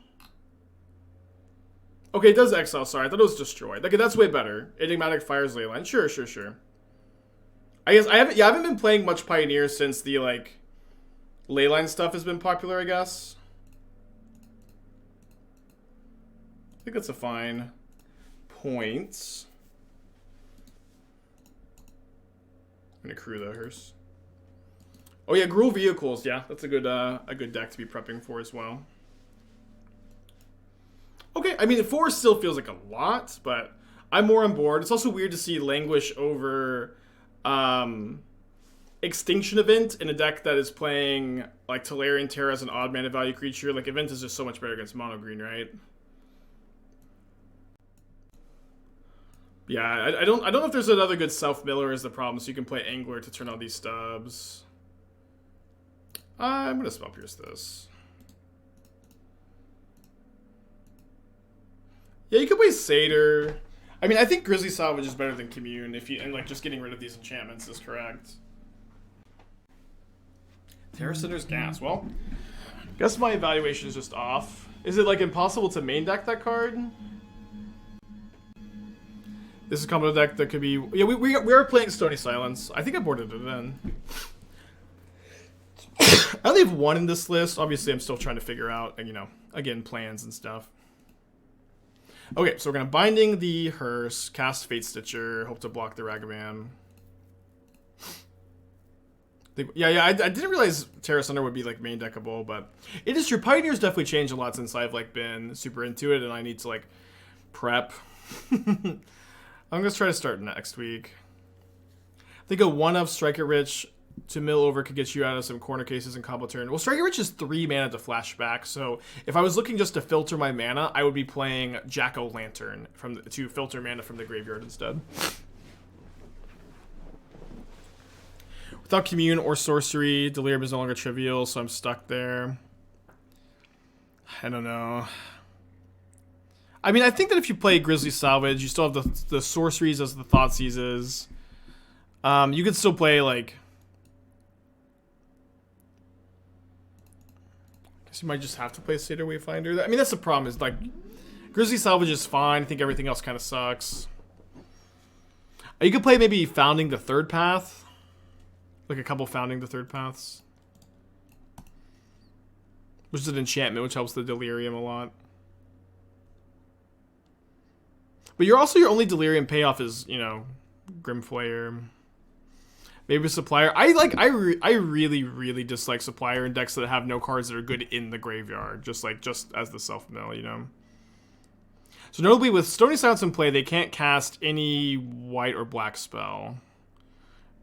Okay, it does Exile, sorry. I thought it was Destroyed. Okay, that's way better. Enigmatic Fires Leyline. Sure. I guess I haven't been playing much Pioneer since the, like, Leyline stuff has been popular, I guess. I think that's a fine point. I'm gonna crew the hearse. Oh yeah, Gruul Vehicles. Yeah, that's a good deck to be prepping for as well. Okay, I mean 4 still feels like a lot, but I'm more on board. It's also weird to see Languish over Extinction Event in a deck that is playing like Tolarian Terror as an odd mana value creature. Like Event is just so much better against mono green, right? Yeah, I don't know if there's another good self miller is the problem, so you can play Angler to turn on these stubs. I'm gonna Spell Pierce this. Yeah, you could play Satyr. I mean, I think Grizzly Salvage is better than Commune if you, and like just getting rid of these enchantments is correct. Terra Cinder's Gas. Well, guess my evaluation is just off. Is it like impossible to main deck that card? This is a combo deck that could be. Yeah, we are playing Stony Silence. I think I boarded it in. I only have 1 in this list. Obviously, I'm still trying to figure out, you know, again, plans and stuff. Okay, so we're going to Binding the Hearse, cast Fatestitcher, hope to block the Ragavan. Yeah, I didn't realize Terra Sunder would be, like, main deckable, but it is true. Pioneer's definitely changed a lot since I've, like, been super into it, and I need to, like, prep. I'm going to try to start next week. I think a 1-of Striker Rich to mill over could get you out of some corner cases and combo turn. Well, Striker Rich is 3 mana to flashback, so if I was looking just to filter my mana, I would be playing Jack-O-Lantern to filter mana from the graveyard instead. Without Commune or Sorcery, Delirium is no longer trivial, so I'm stuck there. I don't know. I mean, I think that if you play Grizzly Salvage, you still have the Sorceries as the Thoughtseizes. You could still play, like... I guess you might just have to play Satyr Wayfinder. I mean, that's the problem, is, like... Grizzly Salvage is fine. I think everything else kind of sucks. You could play maybe Founding the Third Path. Like a couple Founding the Third Paths. Which is an enchantment, which helps the Delirium a lot. But your only Delirium payoff is, you know, Grimflayer. Maybe Supplier. I really, really dislike Supplier in decks that have no cards that are good in the graveyard. Just as the self-mill, you know. So notably with Stony Silence in play, they can't cast any white or black spell.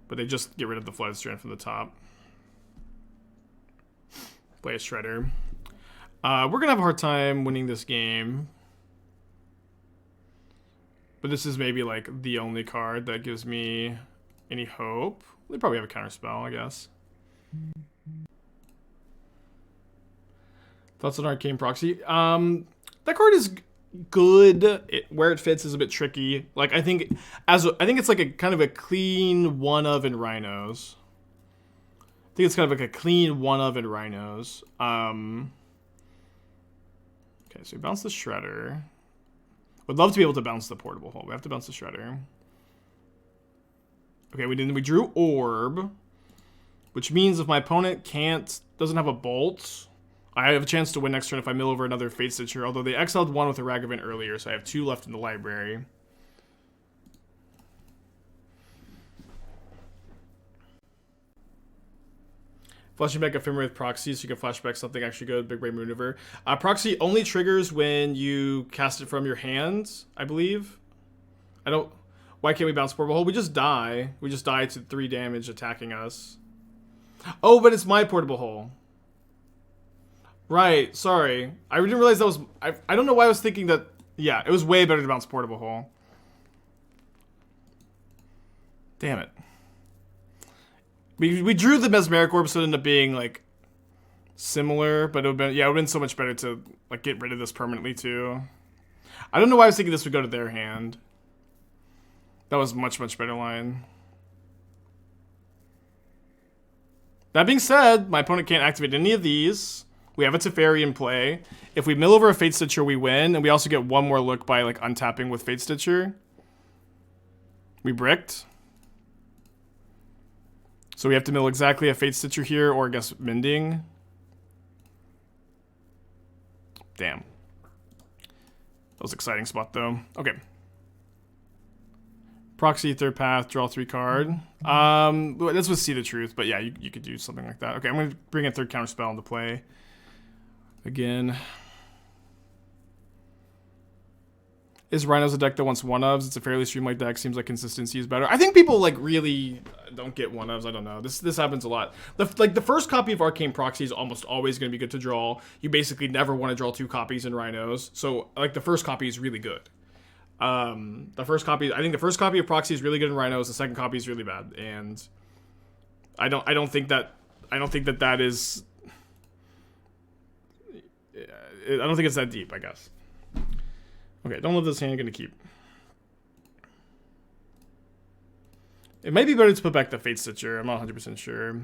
But they just get rid of the Flooded Strand from the top. Play a Shredder. We're going to have a hard time winning this game. But this is maybe, like, the only card that gives me any hope. They probably have a Counterspell, I guess. Thoughts on Arcane Proxy? That card is good. Where it fits is a bit tricky. Like, I think it's like a kind of a clean 1-of in Rhinos. I think it's kind of like a clean 1-of in Rhinos. Okay, so we bounce the Shredder. Would love to be able to bounce the Portable Hole. We have to bounce the Shredder. Okay, we drew Orb, which means if my opponent doesn't have a Bolt, I have a chance to win next turn if I mill over another Fatestitcher, although they exiled 1 with a Ragavan earlier, so I have 2 left in the library. Flashing back Ephemeria with Proxy, so you can flashback something actually good. Big Brain Maneuver. Proxy only triggers when you cast it from your hand, I believe. Why can't we bounce Portable Hole? We just die. We just die to 3 damage attacking us. Oh, but it's my Portable Hole. Right, sorry. I didn't realize that was... I don't know why I was thinking that... Yeah, it was way better to bounce Portable Hole. Damn it. We drew the Mesmeric Orb, so it ended up being, like, similar, but it would have been so much better to, like, get rid of this permanently, too. I don't know why I was thinking this would go to their hand. That was much, much better line. That being said, my opponent can't activate any of these. We have a Teferi in play. If we mill over a Fatestitcher, we win, and we also get 1 more look by, like, untapping with Fatestitcher. We bricked. So we have to mill exactly a Fatestitcher here, or I guess Mending. Damn. That was an exciting spot, though. Okay. Proxy, third path, draw 3 card. That's with See the Truth, but yeah, you could do something like that. Okay, I'm going to bring a third Counterspell into play. Again. Is Rhinos a deck that wants one-ofs? It's a fairly streamlined deck. Seems like consistency is better. I think people like really don't get one-ofs. I don't know. This happens a lot. The first copy of Arcane Proxy is almost always going to be good to draw. You basically never want to draw 2 copies in Rhinos. So like the first copy is really good. I think the first copy of Proxy is really good in Rhinos. The second copy is really bad, and I don't think that is. I don't think it's that deep, I guess. Okay, don't love this hand. I'm gonna keep. It might be better to put back the Fatestitcher. I'm not 100% sure.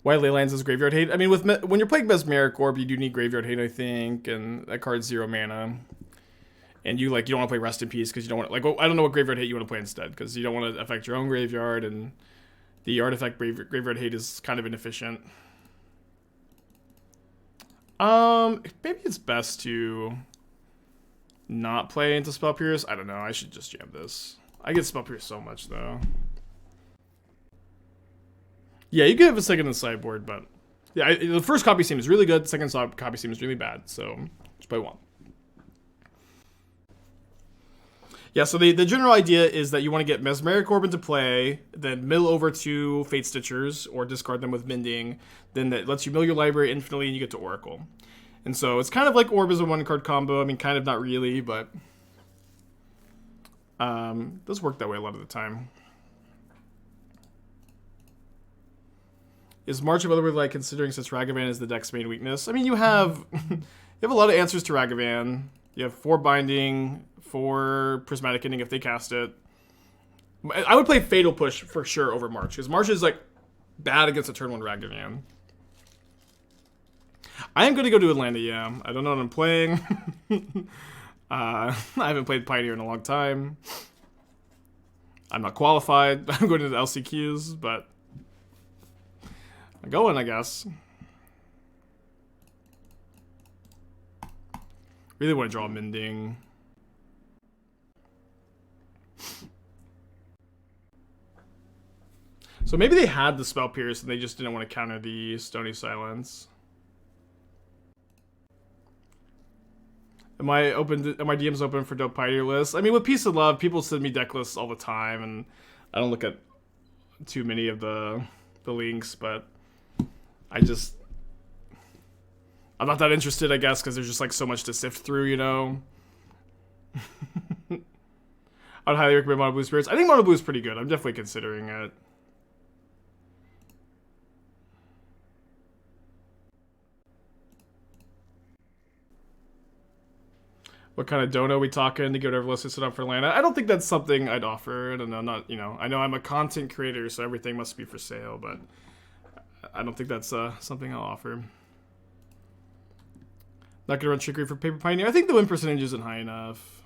Why Leyline is graveyard hate? I mean, when you're playing Mesmeric Orb, you do need graveyard hate, I think, and that card's 0 mana. And you don't want to play Rest in Peace because you don't want I don't know what graveyard hate you want to play instead, because you don't want to affect your own graveyard, and the artifact graveyard hate is kind of inefficient. Maybe it's best to not play into Spell Pierce. I don't know. I should just jam this. I get Spell Pierce so much though. Yeah, you can have a second in the sideboard, but yeah, the first copy seems really good. The second copy seems really bad. So just play one. Yeah, so the general idea is that you want to get Mesmeric Orb into play, then mill over 2 Fatestitchers, or discard them with Mending. Then that lets you mill your library infinitely, and you get to Oracle. And so it's kind of like Orb is a 1-card combo. I mean, kind of not really, but it does work that way a lot of the time. Is March of Otherworld like, considering since Ragavan is the deck's main weakness? I mean, you have a lot of answers to Ragavan. You have 4 Binding, 4 Prismatic Ending if they cast it. I would play Fatal Push for sure over March, because March is like bad against a turn 1 Ragavan. I am going to go to Atlanta, yeah. I don't know what I'm playing. I haven't played Pioneer in a long time. I'm not qualified. I'm going to the LCQs, but I'm going, I guess. Really want to draw Mending. So maybe they had the Spell Pierce and they just didn't want to counter the Stony Silence. Am my DMs open for dope Pioneer lists? I mean, with Peace of Love, people send me deck lists all the time, and I don't look at too many of the links, but I'm not that interested, I guess, because there's just like so much to sift through, you know. I'd highly recommend Mono Blue Spirits. I think Mono Blue is pretty good. I'm definitely considering it. What kind of dono are we talking to get whatever list set up for Atlanta? I don't think that's something I'd offer. I don't know, not, you know, I know I'm a content creator, so everything must be for sale, but I don't think that's something I'll offer. Not gonna run Trickery for Paper Pioneer. I think the win percentage isn't high enough.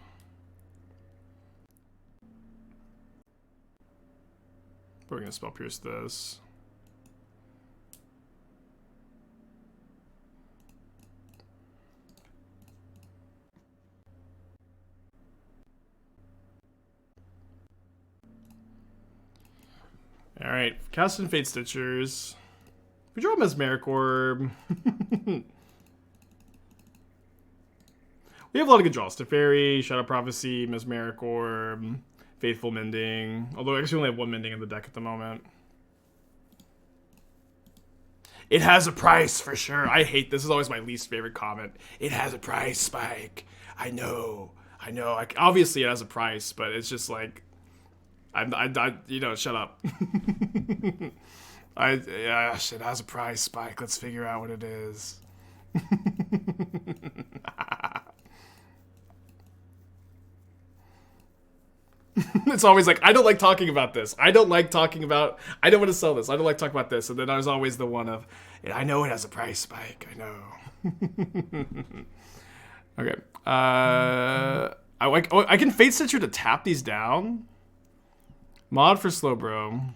We're gonna Spell Pierce this. Alright, casting Fatestitchers. We draw a Mesmeric Orb. We have a lot of good draws. Teferi, Shadow Prophecy, Mesmeric Orb, Faithful Mending. Although I actually only have 1 Mending in the deck at the moment. It has a price, for sure. I hate this. This is always my least favorite comment. It has a price, Spike. I know. Obviously it has a price, but it's just like... you know, shut up. Shit has a price, Spike. Let's figure out what it is. It's always like, I don't like talking about this. I don't want to sell this. I don't like talking about this. And then there's always the one of, I know it has a price, Spike. I know. Okay. I can Fatestitcher to tap these down. Mod for Slowbro.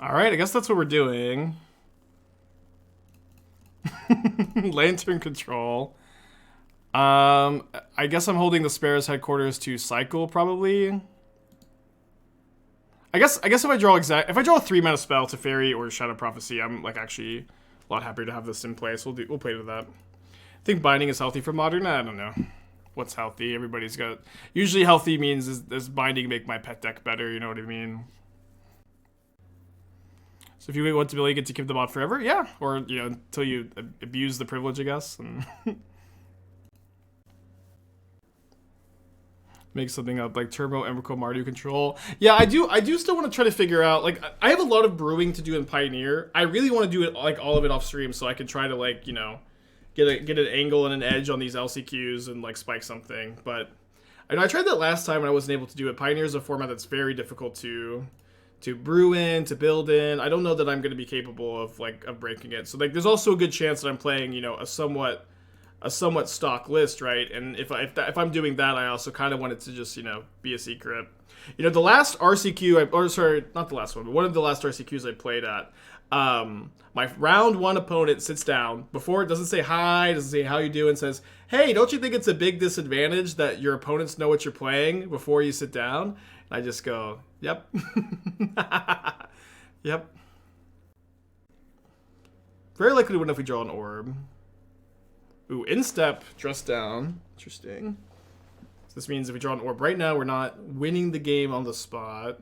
Alright, I guess that's what we're doing. Lantern control. I guess I'm holding the Spara's headquarters to cycle, probably. I guess if I draw a 3-mana spell to Teferi or Shadow Prophecy, I'm like actually a lot happier to have this in place. We'll play to that. I think binding is healthy for modern. I don't know what's healthy. Everybody's got usually healthy means does binding make my pet deck better? You know what I mean? So if you want to really get to keep them on forever, yeah, or you know until you abuse the privilege, I guess. And make something up like Turbo, Emrakul, Mardu control. Yeah, I do still want to try to figure out, like, I have a lot of brewing to do in Pioneer. I really want to do it, like, all of it off stream so I can try to, like, you know, get an angle and an edge on these LCQs and, like, spike something. But I know I tried that last time and I wasn't able to do it. Pioneer is a format that's very difficult to brew in, to build in. I don't know that I'm going to be capable of, like, of breaking it. So, like, there's also a good chance that I'm playing, you know, a somewhat stock list, right? And if I'm doing that, I also kind of want it to just, you know, be a secret. You know, the last RCQ, sorry, not the last one, but one of the last RCQs I played at, my round 1 opponent sits down. Before, it doesn't say hi, doesn't say how you doing, says, hey, don't you think it's a big disadvantage that your opponents know what you're playing before you sit down? And I just go, yep. Yep. Very likely to win if we draw an orb. Ooh, instep, dress down. Interesting. So this means if we draw an orb right now, we're not winning the game on the spot.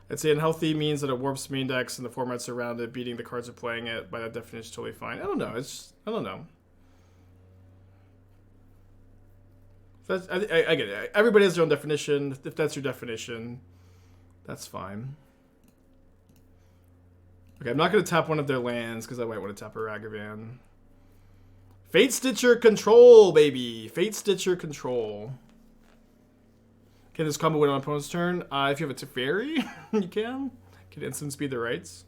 I'd say unhealthy means that it warps main decks and the formats around it, beating the cards are playing it. By that definition, is totally fine. I don't know. I don't know. I get it. Everybody has their own definition. If that's your definition, that's fine. Okay, I'm not going to tap one of their lands because I might want to tap a Ragavan. Fatestitcher control, baby. Fatestitcher control. Can this combo win on opponent's turn? If you have a Teferi, you can. Can instant speed the rights.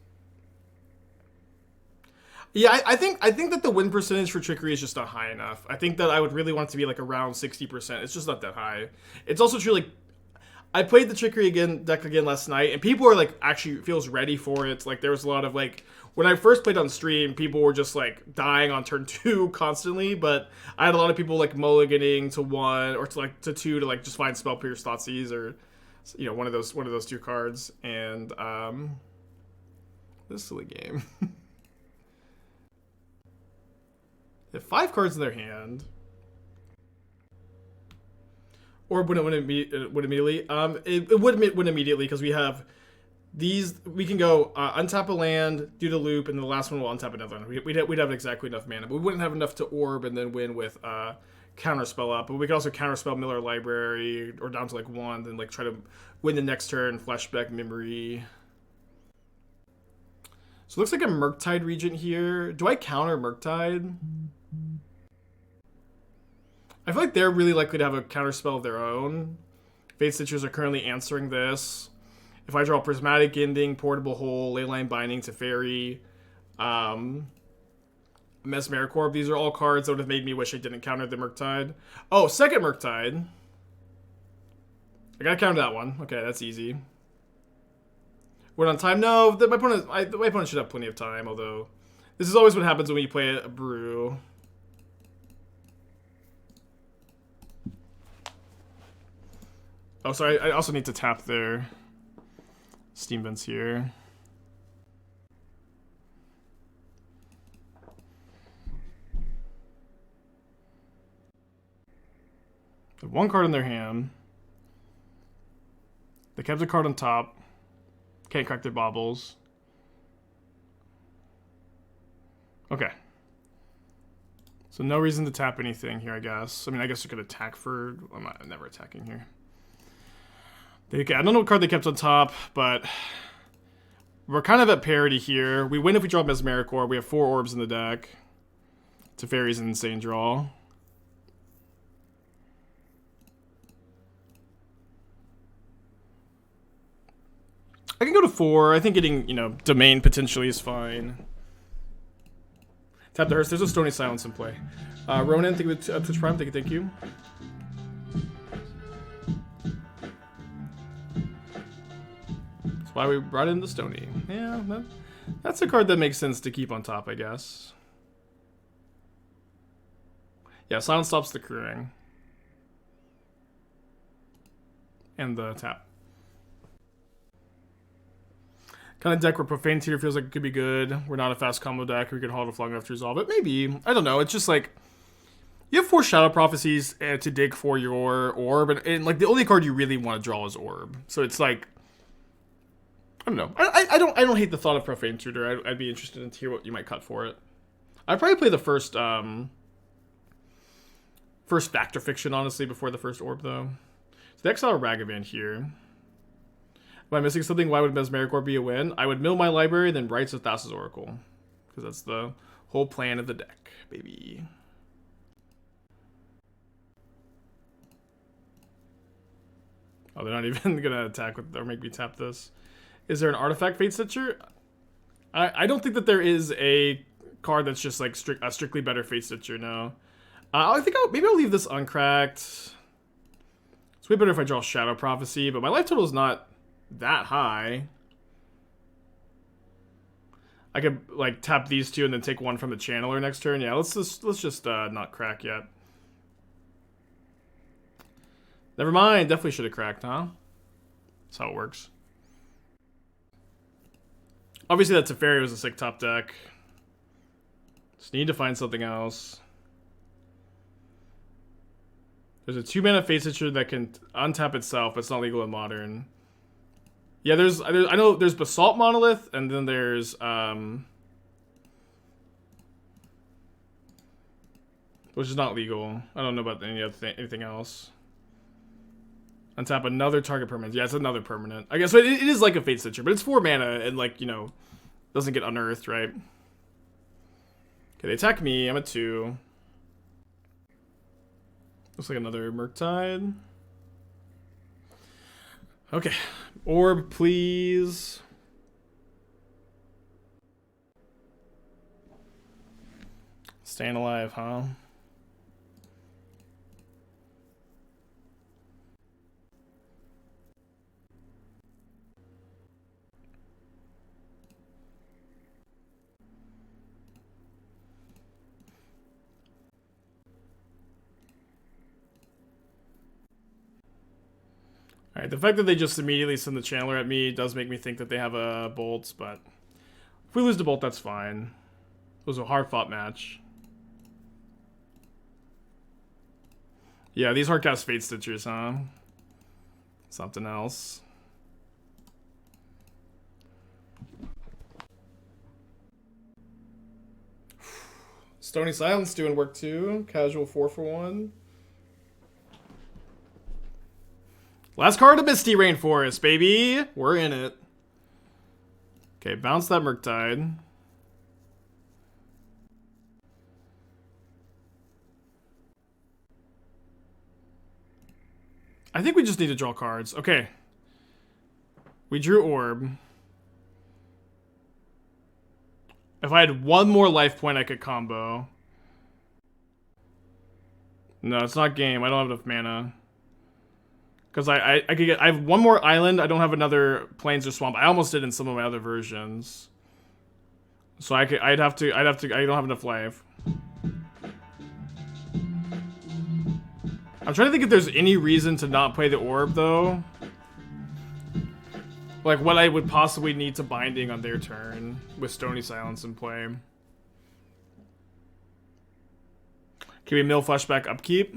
Yeah, I think that the win percentage for Trickery is just not high enough. I think that I would really want it to be like around 60%. It's just not that high. It's also true, like, I played the Trickery deck again last night, and people are like actually feels ready for it. Like there was a lot of like when I first played on stream, people were just like dying on turn 2 constantly, but I had a lot of people like mulliganing to 1 or to 2 to like just find Spell Pierce Thoughtseize or you know one of those 2 cards. And this silly game. They have 5 cards in their hand. Or would it win immediately? It would win immediately because we have these. We can go untap a land, do the loop, and the last one will untap another one. We'd have exactly enough mana, but we wouldn't have enough to orb and then win with Counterspell up. But we could also Counterspell Miller Library or down to like 1, then like try to win the next turn, flashback memory. So it looks like a Murktide Regent here. Do I counter Murktide? I feel like they're really likely to have a counterspell of their own. Fatestitchers are currently answering this. If I draw Prismatic Ending, Portable Hole, Leyline Binding, Teferi, Mesmeric Orb, these are all cards that would have made me wish I didn't counter the Murktide. Oh, second Murktide. I gotta counter that one. Okay, that's easy. Win on time? No, my opponent should have plenty of time, although this is always what happens when you play a Brew. Oh, sorry, I also need to tap their Steam Vents here. They have 1 card in their hand. They kept a card on top. Can't crack their baubles. Okay. So no reason to tap anything here, I guess. I mean, I guess we could attack for... I'm never attacking here. I don't know what card they kept on top, but we're kind of at parity here. We win if we draw Mesmeric Orb. We have 4 orbs in the deck. Teferi's an insane draw. I can go to 4. I think getting, you know, Domain potentially is fine. Tap the Hearse. There's a Stony Silence in play. Ronan, thank you for Twitch Prime. Thank you. Why we brought in the Stony. Yeah, That's a card that makes sense to keep on top, I guess. Yeah, Silence stops the crewing. And the tap. Kind of deck where Profane Teeter feels like it could be good. We're not a fast combo deck. We could hold it long enough to resolve it. Maybe. I don't know. It's just like... You have 4 Shadow Prophecies to dig for your Orb. And like, the only card you really want to draw is Orb. So it's like... I don't know. I don't hate the thought of Profane Tutor. I'd be interested to hear what you might cut for it. I'd probably play the first Factor Fiction, honestly, before the first Orb, though. So they exile Ragavan here. Am I missing something? Why would Mesmeric Orb be a win? I would mill my library, then Rites of Thassa's Oracle. Because that's the whole plan of the deck, baby. Oh, they're not even going to attack with or make me tap this. Is there an artifact Fatestitcher? I don't think that there is a card that's just like a strictly better Fatestitcher, no. I think maybe I'll leave this uncracked. It's way better if I draw Shadow Prophecy, but my life total is not that high. I could like tap these 2 and then take 1 from the Channeler next turn. Yeah, let's just not crack yet. Never mind, definitely should have cracked, huh? That's how it works. Obviously, that Teferi was a sick top deck. Just need to find something else. There's a 2-mana Fatestitcher that can untap itself, but it's not legal in Modern. Yeah, I know there's Basalt Monolith, and then there's which is not legal. I don't know about anything else. Untap another target permanent. Yeah, it's another permanent. I guess it is like a Fatestitcher, but it's 4 mana and like, you know, doesn't get unearthed, right? Okay, they attack me. I'm at 2. Looks like another Murktide. Okay. Orb, please. Staying alive, huh? Alright, the fact that they just immediately send the Channeler at me does make me think that they have a Bolt, but if we lose the Bolt, that's fine. It was a hard-fought match. Yeah, these hard-cast Fatestitchers, huh? Something else. Stony Silence doing work too. Casual 4 for 1. Last card of Misty Rainforest, baby. We're in it. Okay, bounce that Murktide. I think we just need to draw cards. Okay. We drew Orb. If I had 1 more life point, I could combo. No, it's not game. I don't have enough mana. Because I could get. I have 1 more island. I don't have another plains or swamp. I almost did in some of my other versions. So I don't have enough life. I'm trying to think if there's any reason to not play the Orb though. Like what I would possibly need to binding on their turn with Stony Silence in play. Can we mill flashback upkeep?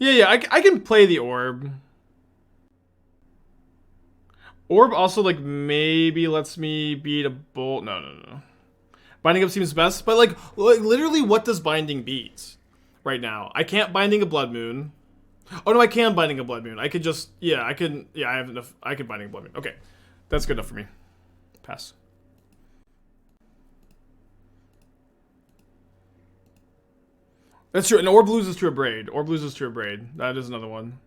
Yeah, I can play the Orb. Orb also, like, maybe lets me beat a Bolt. No. Binding up seems best, but, like literally, what does Binding beat right now? I can't Binding a Blood Moon. Oh, no, I can Binding a Blood Moon. I could just, yeah, I have enough. I can Binding a Blood Moon. Okay, that's good enough for me. Pass. That's true. And Orb loses to a Braid. Orb loses to a Braid. That is another one.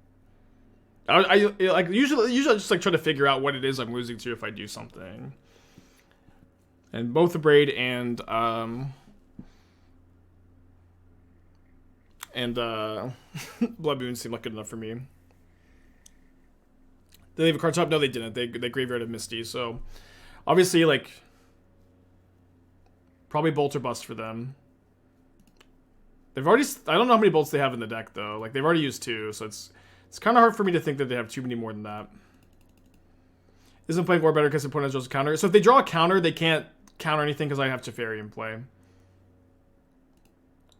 I like usually I just like try to figure out what it is I'm losing to if I do something. And both the Braid and Blood Moon seem like good enough for me. they leave a card top? No, they didn't. They graveyarded Misty. So obviously, like, probably bolt or bust for them. They've already. I don't know how many bolts they have in the deck though. Like they've already used 2, so it's kind of hard for me to think that they have too many more than that. Isn't playing War better because the opponent draws a counter? So if they draw a counter, they can't counter anything because I have Teferi in play.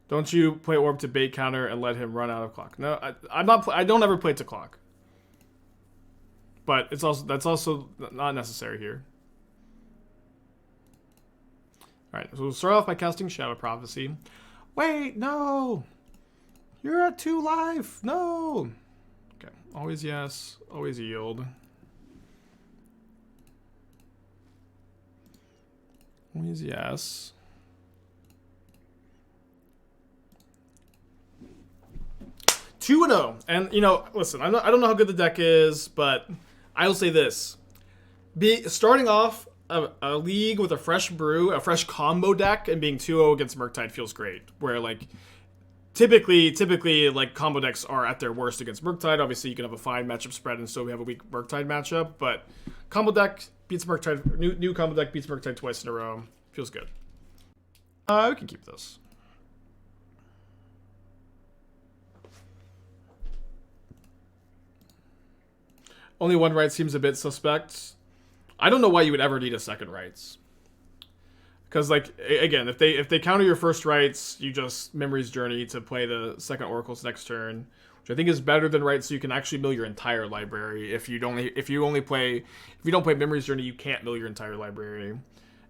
Don't you play Orb to bait counter and let him run out of clock? No, I'm not. I don't ever play to clock. But that's also not necessary here. All right, so we'll start off by casting Shadow Prophecy. Wait, no! You're at 2 life. No. Okay, always yes, always yield. Always yes. 2-0, and you know, listen, I don't know how good the deck is, but I will say this: starting off a league with a fresh brew, a fresh combo deck, and being 2-0 against Murktide feels great. Where like typically like combo decks are at their worst against Murktide. Obviously, you can have a fine matchup spread, and still we have a weak Murktide matchup. But combo deck beats Murktide. New combo deck beats Murktide twice in a row. Feels good. We can keep this. Only 1 right seems a bit suspect. I don't know why you would ever need a second rights. Because, like, again, if they counter your first rights, you just Memory's Journey to play the second Oracles next turn, which I think is better than rights. So you can actually mill your entire library. If you don't play Memory's Journey, you can't mill your entire library,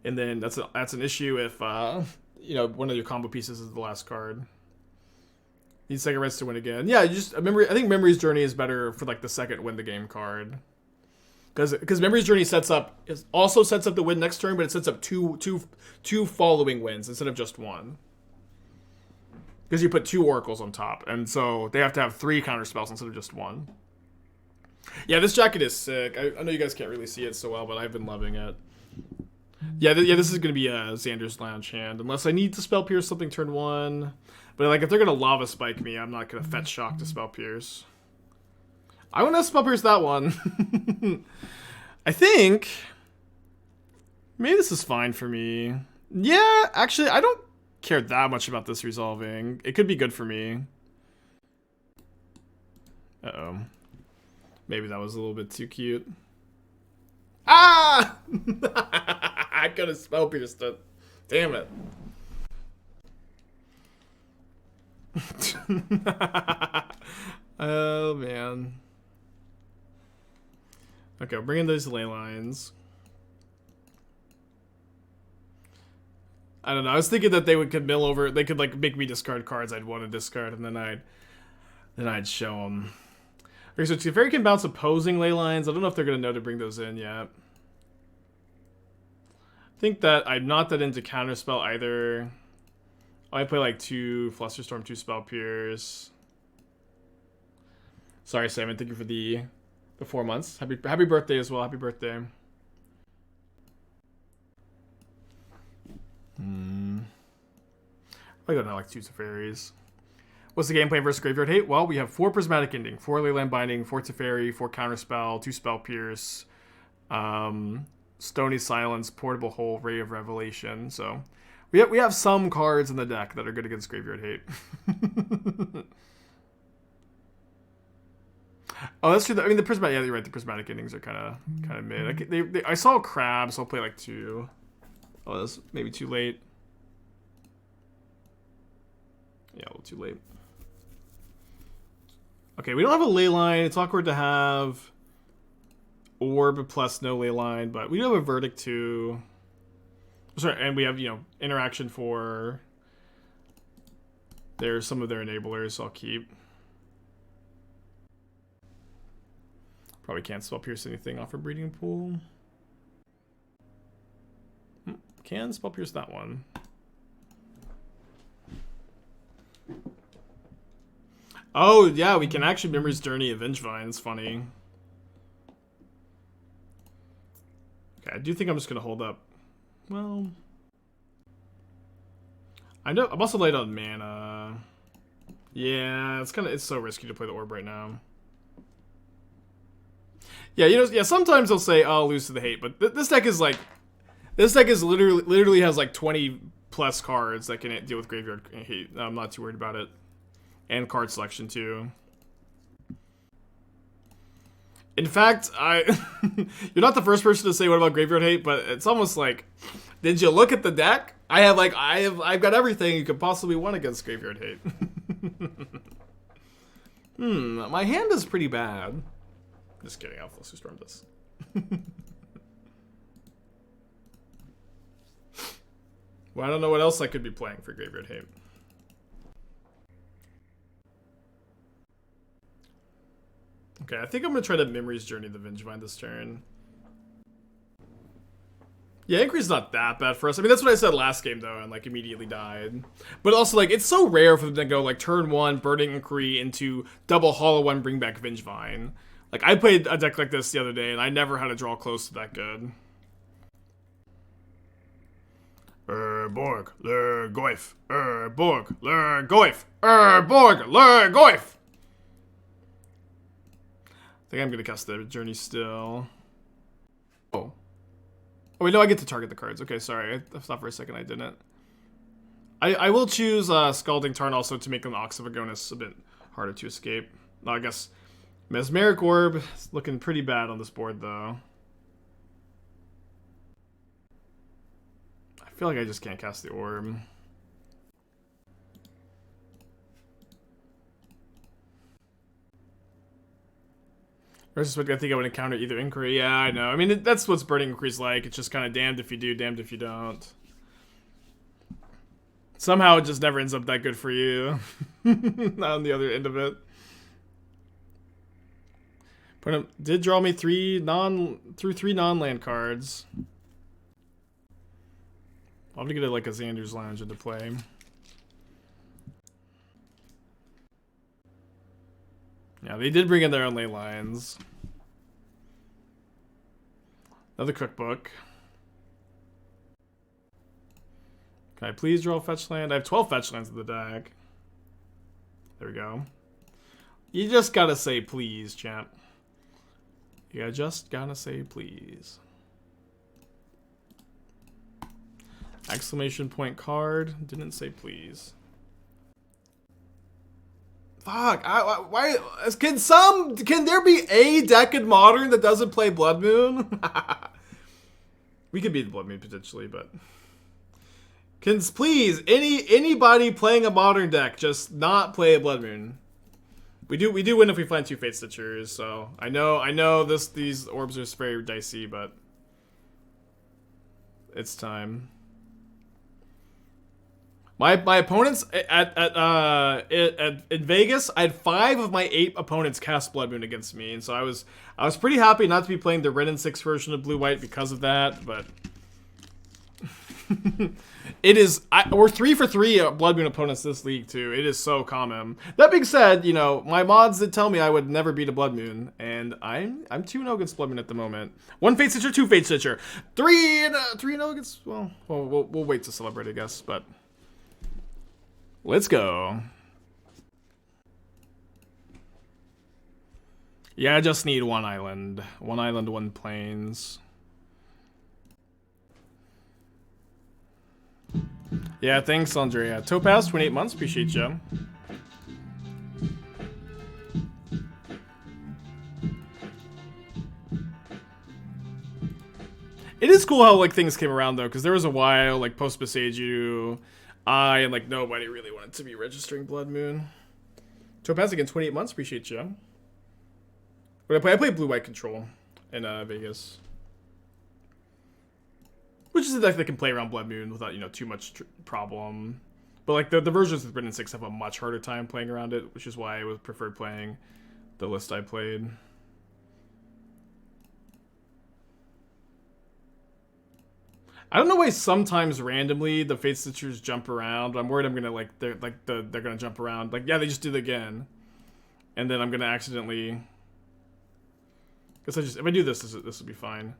and then that's an issue if you know, one of your combo pieces is the last card. Need second rights to win again. Yeah, I think Memory's Journey is better for like the second win the game card. Because Memory's Journey also sets up the win next turn, but it sets up two following wins instead of just 1. Because you put 2 Oracles on top, and so they have to have 3 counterspells instead of just 1. Yeah, this jacket is sick. I know you guys can't really see it so well, but I've been loving it. Yeah, this is going to be a Xander's Lounge hand, unless I need to Spell Pierce something turn 1. But like, if they're going to Lava Spike me, I'm not going to Fetch Shock to Spell Pierce. I want to Spell Pierce that one. I think maybe this is fine for me. Yeah, actually, I don't care that much about this resolving. It could be good for me. Uh-oh. Maybe that was a little bit too cute. Ah! I could have Spell Pierced it. Damn it. Oh, man. Okay, I'll bring in those ley lines. I don't know. I was thinking that they could mill over. They could like make me discard cards I'd want to discard, and then I'd show them. Okay, so Teferi can bounce opposing ley lines. I don't know if they're gonna know to bring those in yet. I think that I'm not that into Counterspell either. I play like 2 Flusterstorm, 2 Spell Pierce. Sorry, Simon. Thank you for the 4 months. Happy birthday as well. Happy birthday. I got like 2 Teferis. What's the game plan versus Graveyard Hate? Well, we have 4 Prismatic Ending, 4 Leyline Binding, 4 Teferi, 4 Counterspell, 2 Spell Pierce, Stony Silence, Portable Hole, Ray of Revelation. So we have some cards in the deck that are good against Graveyard Hate. Oh, that's true. I mean, the Prismatic. Yeah, you're right. The Prismatic Endings are kind of mid. I saw a Crab, so I'll play like 2. Oh, that's maybe too late. Yeah, a little too late. Okay, we don't have a Leyline. It's awkward to have Orb plus no Leyline, but we do have a Verdict too. Sorry, and we have, you know, interaction for there's some of their enablers, so I'll keep. Probably can't Spell Pierce anything off a Breeding Pool. Can Spell Pierce that one. Oh, yeah, we can actually Memory's Journey Vengevine. It's funny. Okay, I do think I'm just going to hold up. Well, I know I'm also late on mana. Yeah, it's so risky to play the Orb right now. Yeah, yeah. Sometimes they'll say, "Oh, lose to the hate," but this deck is like, literally has like 20 plus cards that can deal with graveyard hate. I'm not too worried about it, and card selection too. In fact, you're not the first person to say what about graveyard hate, but it's almost like, did you look at the deck? I've got everything you could possibly want against graveyard hate. My hand is pretty bad. Just kidding, I'll Flusterstorm this. Well, I don't know what else I could be playing for graveyard hate. Okay, I think I'm gonna try to Memory's Journey the Vengevine this turn. Yeah, Inquiry's not that bad for us. I mean, that's what I said last game, though, and, like, immediately died. But also, like, it's so rare for them to go, like, turn 1, Burning Inquiry into double Hollow 1, bring back Vengevine. Like, I played a deck like this the other day, and I never had a draw close to that good. Borg, Goif. Borg, Goif. Borg, Goif. I think I'm gonna cast the Journey still. Oh, wait, no, I get to target the cards. Okay, sorry. I thought for a second I didn't. I will choose Scalding Tarn also to make an Ox of Agonis a bit harder to escape. No, I guess Mesmeric Orb is looking pretty bad on this board, though. I feel like I just can't cast the Orb. Versus what I think I would encounter either Inquiry. Yeah, I know. I mean, that's what's Burning Inquiry's like. It's just kind of damned if you do, damned if you don't. Somehow it just never ends up that good for you. Not on the other end of it. But it did draw me three non-land cards. I'll have to get like a Xander's Lounge into play. Yeah, they did bring in their own ley lines. Another cookbook. Can I please draw a fetch land? I have 12 fetch lands in the deck. There we go. You just gotta say please, champ. You just gotta say please. Exclamation point card. Didn't say please. Fuck, why can there be a deck in Modern that doesn't play Blood Moon? We could beat the Blood Moon potentially, but can please anybody playing a Modern deck just not play a Blood Moon? We do win if we find 2 Fatestitchers, so I know these orbs are very dicey, but it's time. My opponents in Vegas, I had 5 of my 8 opponents cast Blood Moon against me, and so I was pretty happy not to be playing the red and 6 version of Blue White because of that. But it is we're 3 for 3 Blood Moon opponents this league too. It is so common. That being said, you know my mods did tell me I would never beat a Blood Moon, and I'm 2-0 against Blood Moon at the moment. 1 Fatestitcher, 2 Fatestitcher, 3-0 against. Well, we'll wait to celebrate, I guess, but. Let's go. Yeah, I just need 1 island. 1 island, 1 plains. Yeah, thanks, Andrea. Topaz, 28 months. Appreciate you. It is cool how like things came around though, because there was a while like post Beseiju, and like nobody really wanted to be registering Blood Moon. Topaz again, 28 months. Appreciate you. But I play Blue White Control in Vegas, which is a deck that can play around Blood Moon without too much problem. But like the versions with Red and 6 have a much harder time playing around it, which is why I would prefer playing the list I played. I don't know why sometimes randomly the Fatestitchers jump around. I'm worried I'm gonna they're gonna jump around. Like yeah, they just did it again, and then I'm gonna accidentally. Guess if I do this will be fine.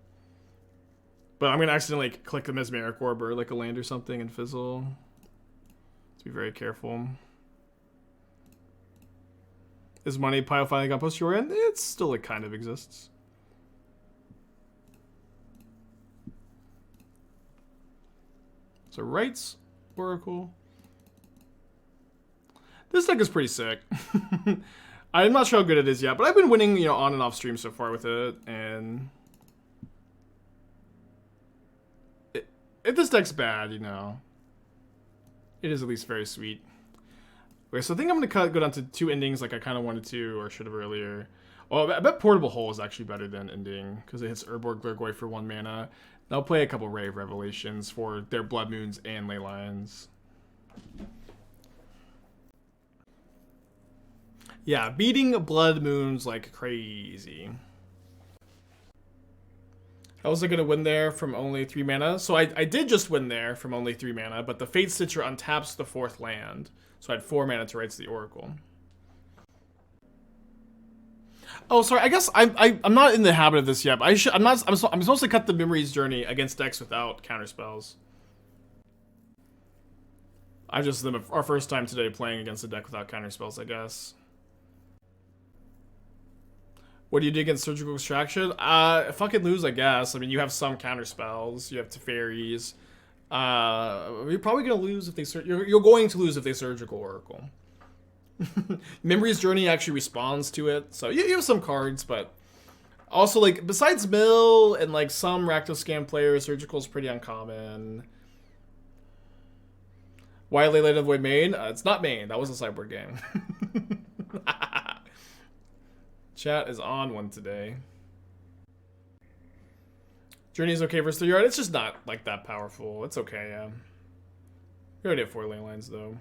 But I'm gonna accidentally click the Mesmeric Orb or like a land or something and fizzle. Let's be very careful. Is money pile finally got posted? And it still kind of exists. So Rites, Oracle. This deck is pretty sick. I'm not sure how good it is yet, but I've been winning, you know, on and off stream so far with it, and if this deck's bad, you know, it is at least very sweet. Okay, so I think I'm gonna go down to 2 endings like I kind of wanted to, or should have earlier. Oh, I bet Portable Hole is actually better than ending because it hits Urborg Glurgoy for 1 mana. I'll play a couple Rave Revelations for their Blood Moons and Leylines. Yeah, beating Blood Moons like crazy. How was I going to win there from only 3 mana? So I did just win there from only 3 mana, but the Fatestitcher untaps the 4th land. So I had 4 mana to Rites the Oracle. Oh, sorry. I guess I'm not in the habit of this yet. But I'm supposed to cut the Memory's Journey against decks without counterspells. Our first time today playing against a deck without counterspells, I guess. What do you do against Surgical Extraction? Fucking lose, I guess. I mean, you have some counterspells. You have Teferis. You're probably gonna lose if they you're going to lose if they Surgical Oracle. Memory's Journey actually responds to it, so you have some cards, but also like besides Mill and like some Rakdos players, Surgical is pretty uncommon. Why Leyline Avoid main? It's not main. That was a sideboard game. Chat is on one today. Journey is okay versus 3 yard. It's just not like that powerful. It's okay, yeah. You already have 4 Leylines though.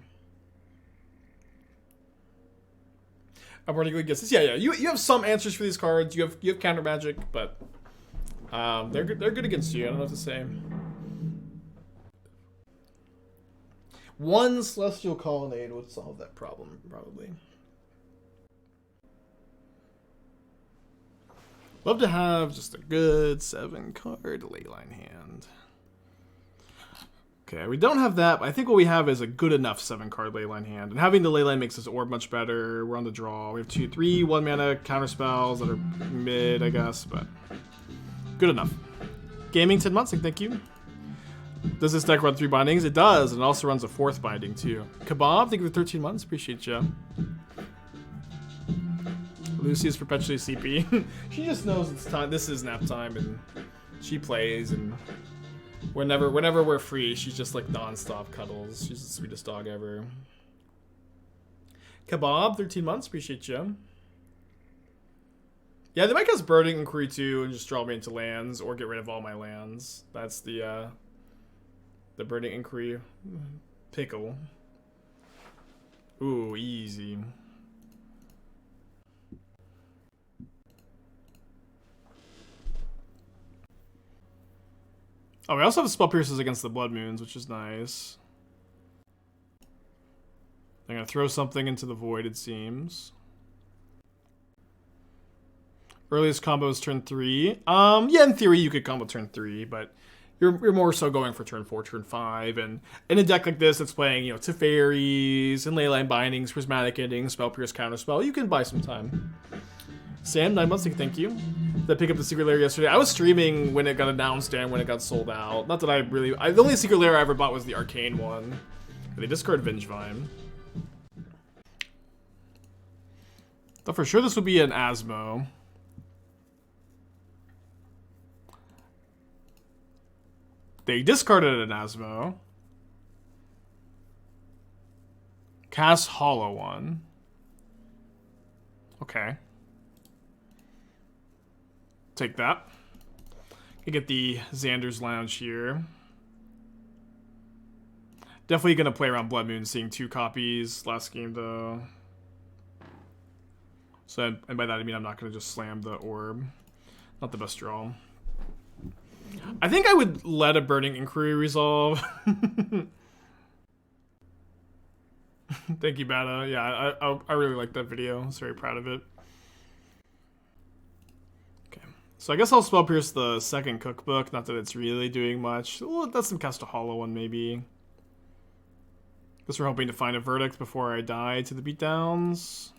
I particularly guess this. Yeah. You have some answers for these cards. You have counter magic, but they're good against you. I don't know what to say. 1 Celestial Colonnade would solve that problem, probably. Love to have just a good 7-card Leyline hand. Okay, we don't have that, but I think what we have is a good enough 7-card Leyline hand. And having the Leyline makes this orb much better. We're on the draw. We have 2, 3, 1 mana counter spells that are mid, I guess, but good enough. Gaming 10 months, thank you. Does this deck run 3 bindings? It does, and it also runs a 4th binding too. Kebab, thank you for 13 months. Appreciate you. Lucy is perpetually CP. She just knows it's time. This is nap time, and she plays. And whenever we're free, she's just like non-stop cuddles. She's the sweetest dog ever. Kebab, 13 months. Appreciate you. Yeah, they might cast Burning Inquiry too, and just draw me into lands, or get rid of all my lands. That's the Burning Inquiry pickle. Ooh, easy. Oh, we also have Spell Pierces against the Blood Moons, which is nice. I'm gonna throw something into the void, it seems. Earliest combo is turn 3. Yeah, in theory you could combo turn 3, but you're more so going for turn 4, turn 5, and in a deck like this that's playing, you know, Teferis and Leyline Bindings, Prismatic Ending, Spell Pierce, Counterspell, you can buy some time. Sam, 9 months, thank you. Did I pick up the Secret Lair yesterday? I was streaming when it got announced and when it got sold out. Not that the only Secret Lair I ever bought was the Arcane one. They discard Vengevine. Thought for sure this would be an Asmo. They discarded an Asmo. Cast Hollow one. Okay. Take that. Can get the Xander's Lounge here. Definitely gonna play around Blood Moon, seeing 2 copies last game though. So, and by that I mean I'm not gonna just slam the orb. Not the best draw. I think I would let a Burning Inquiry resolve. Thank you, Bata. Yeah, I really like that video. I was very proud of it. So I guess I'll Spell Pierce the 2nd cookbook. Not that it's really doing much. Well, that's some cast a Hollow one, maybe. Guess we're hoping to find a verdict before I die to the beatdowns.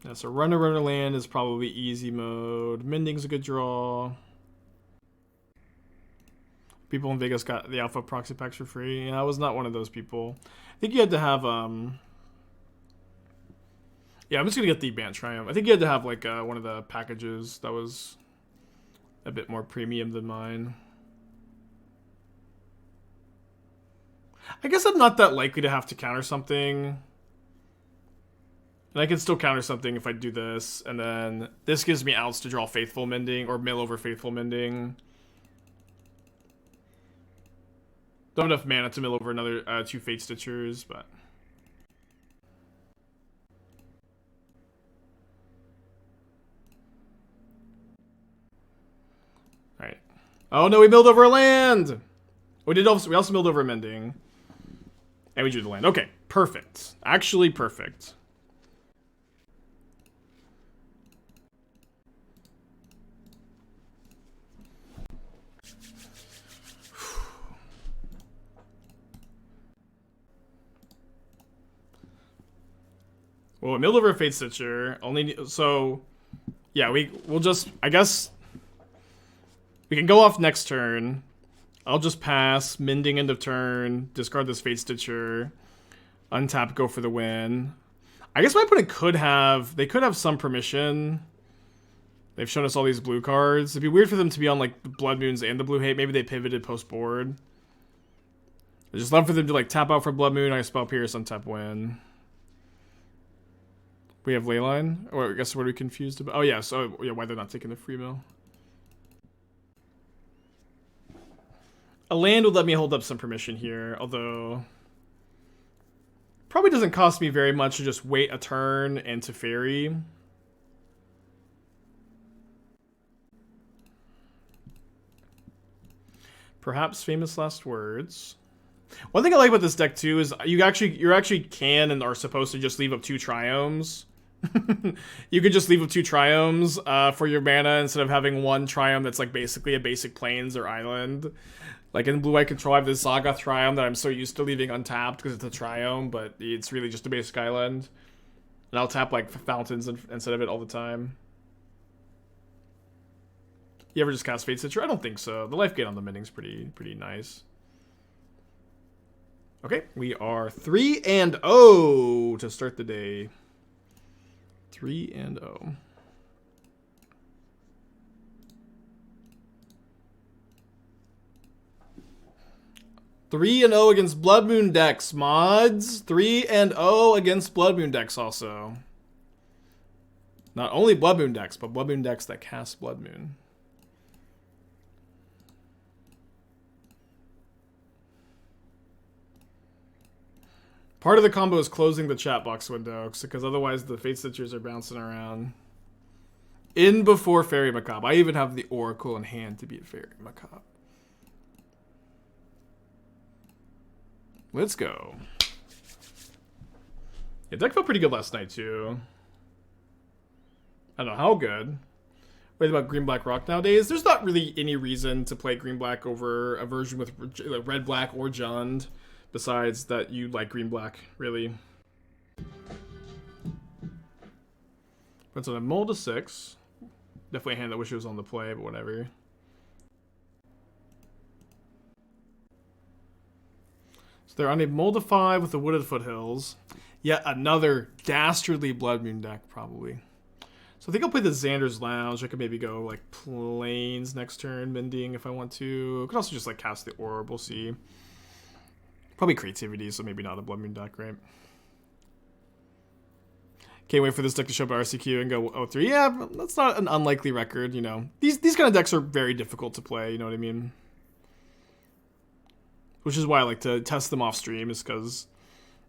Yeah, so Runner Land is probably easy mode. Mending's a good draw. People in Vegas got the alpha proxy packs for free. Yeah, I was not one of those people. I think you had to have yeah, I'm just gonna get the Bant Triumph. I think you had to have like one of the packages that was a bit more premium than mine. I guess I'm not that likely to have to counter something. And I can still counter something if I do this. And then this gives me outs to draw Faithful Mending or mill over Faithful Mending. Don't have enough mana to mill over another 2 Fatestitchers, but... Alright. Oh no, we milled over a land! We also milled over a Mending. And we drew the land. Okay, perfect. Actually perfect. Well, we milled over a Fatestitcher. So yeah, we'll just, I guess we can go off next turn. I'll just pass, Mending end of turn, discard this Fatestitcher, untap, go for the win. I guess my opponent could have some permission. They've shown us all these blue cards. It'd be weird for them to be on like the Blood Moons and the Blue Hate. Maybe they pivoted post board. I just love for them to like tap out for Blood Moon, I spell Pierce, untap, win. We have Leyline? Or I guess what are we confused about? Oh yeah, so yeah, why they're not taking the free mill. A land would let me hold up some permission here, although probably doesn't cost me very much to just wait a turn and Teferi. Perhaps Famous Last Words. One thing I like about this deck too is you actually can and are supposed to just leave up 2 Triomes. You could just leave up 2 Triomes for your mana instead of having 1 Triome that's like basically a basic Plains or Island. Like in Blue-White Control, I have this Zaga Triome that I'm so used to leaving untapped because it's a Triome, but it's really just a basic island. And I'll tap like Fountains instead of it all the time. You ever just cast Fatestitcher? I don't think so. The life gain on the Mending's pretty nice. Okay, we are 3-0 to start the day. 3-0. 3-0 against Blood Moon decks, mods. 3-0 against Blood Moon decks also. Not only Blood Moon decks, but Blood Moon decks that cast Blood Moon. Part of the combo is closing the chat box window, because otherwise the Fatestitchers are bouncing around. In before Fairy Macabre. I even have the Oracle in hand to beat Fairy Macabre. Let's go. Yeah, deck felt pretty good last night, too. I don't know how good. What about Green-Black Rock nowadays? There's not really any reason to play Green-Black over a version with Red-Black or Jund, besides that you like Green-Black, really. But so a Mold to 6. Definitely a hand that wish it was on the play, but whatever. So they're on a Mold to 5 with the Wooded Foothills. Yet another dastardly Blood Moon deck, probably. So I think I'll play the Xander's Lounge. I could maybe go like Plains next turn, Mending if I want to. I could also just like cast the Orb, we'll see. Probably Creativity, so maybe not a Blood Moon deck, right? Can't wait for this deck to show up at RCQ and go 0-3. Yeah, that's not an unlikely record, you know. These kind of decks are very difficult to play, you know what I mean? Which is why I like to test them off stream, is because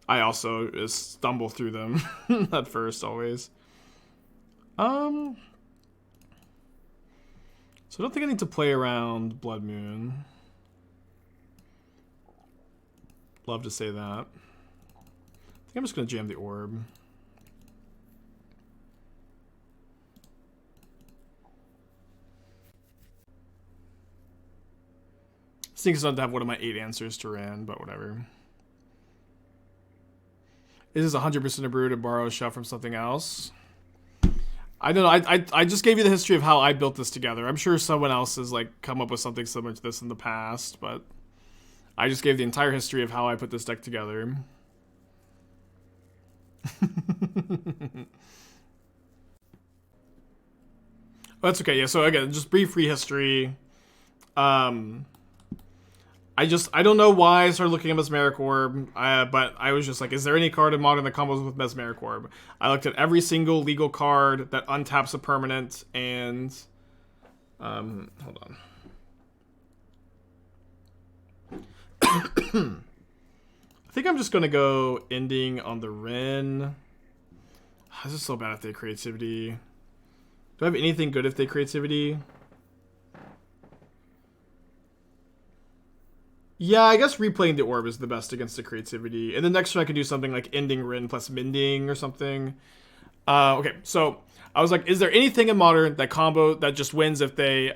I also stumble through them at first, always. So I don't think I need to play around Blood Moon. Love to say that. I think I'm just going to jam the Orb. Stinks not to have one of my 8 answers to Ran, but whatever. Is this 100% a brew to borrow a shot from something else? I don't know. I just gave you the history of how I built this together. I'm sure someone else has like come up with something similar to this in the past, but I just gave the entire history of how I put this deck together. That's okay. Yeah. So again, just brief history. I don't know why I started looking at Mesmeric Orb, but I was just like, is there any card in Modern that combos with Mesmeric Orb? I looked at every single legal card that untaps a permanent, and hold on. I think I'm just gonna go Ending on the Ren. This is so bad if they creativity. Do I have anything good if they creativity? Yeah, I guess replaying the orb is the best against the creativity. And the next turn I could do something like Ending Rin plus Mending or something. Okay, so I was like, is there anything in Modern that combo that just wins if they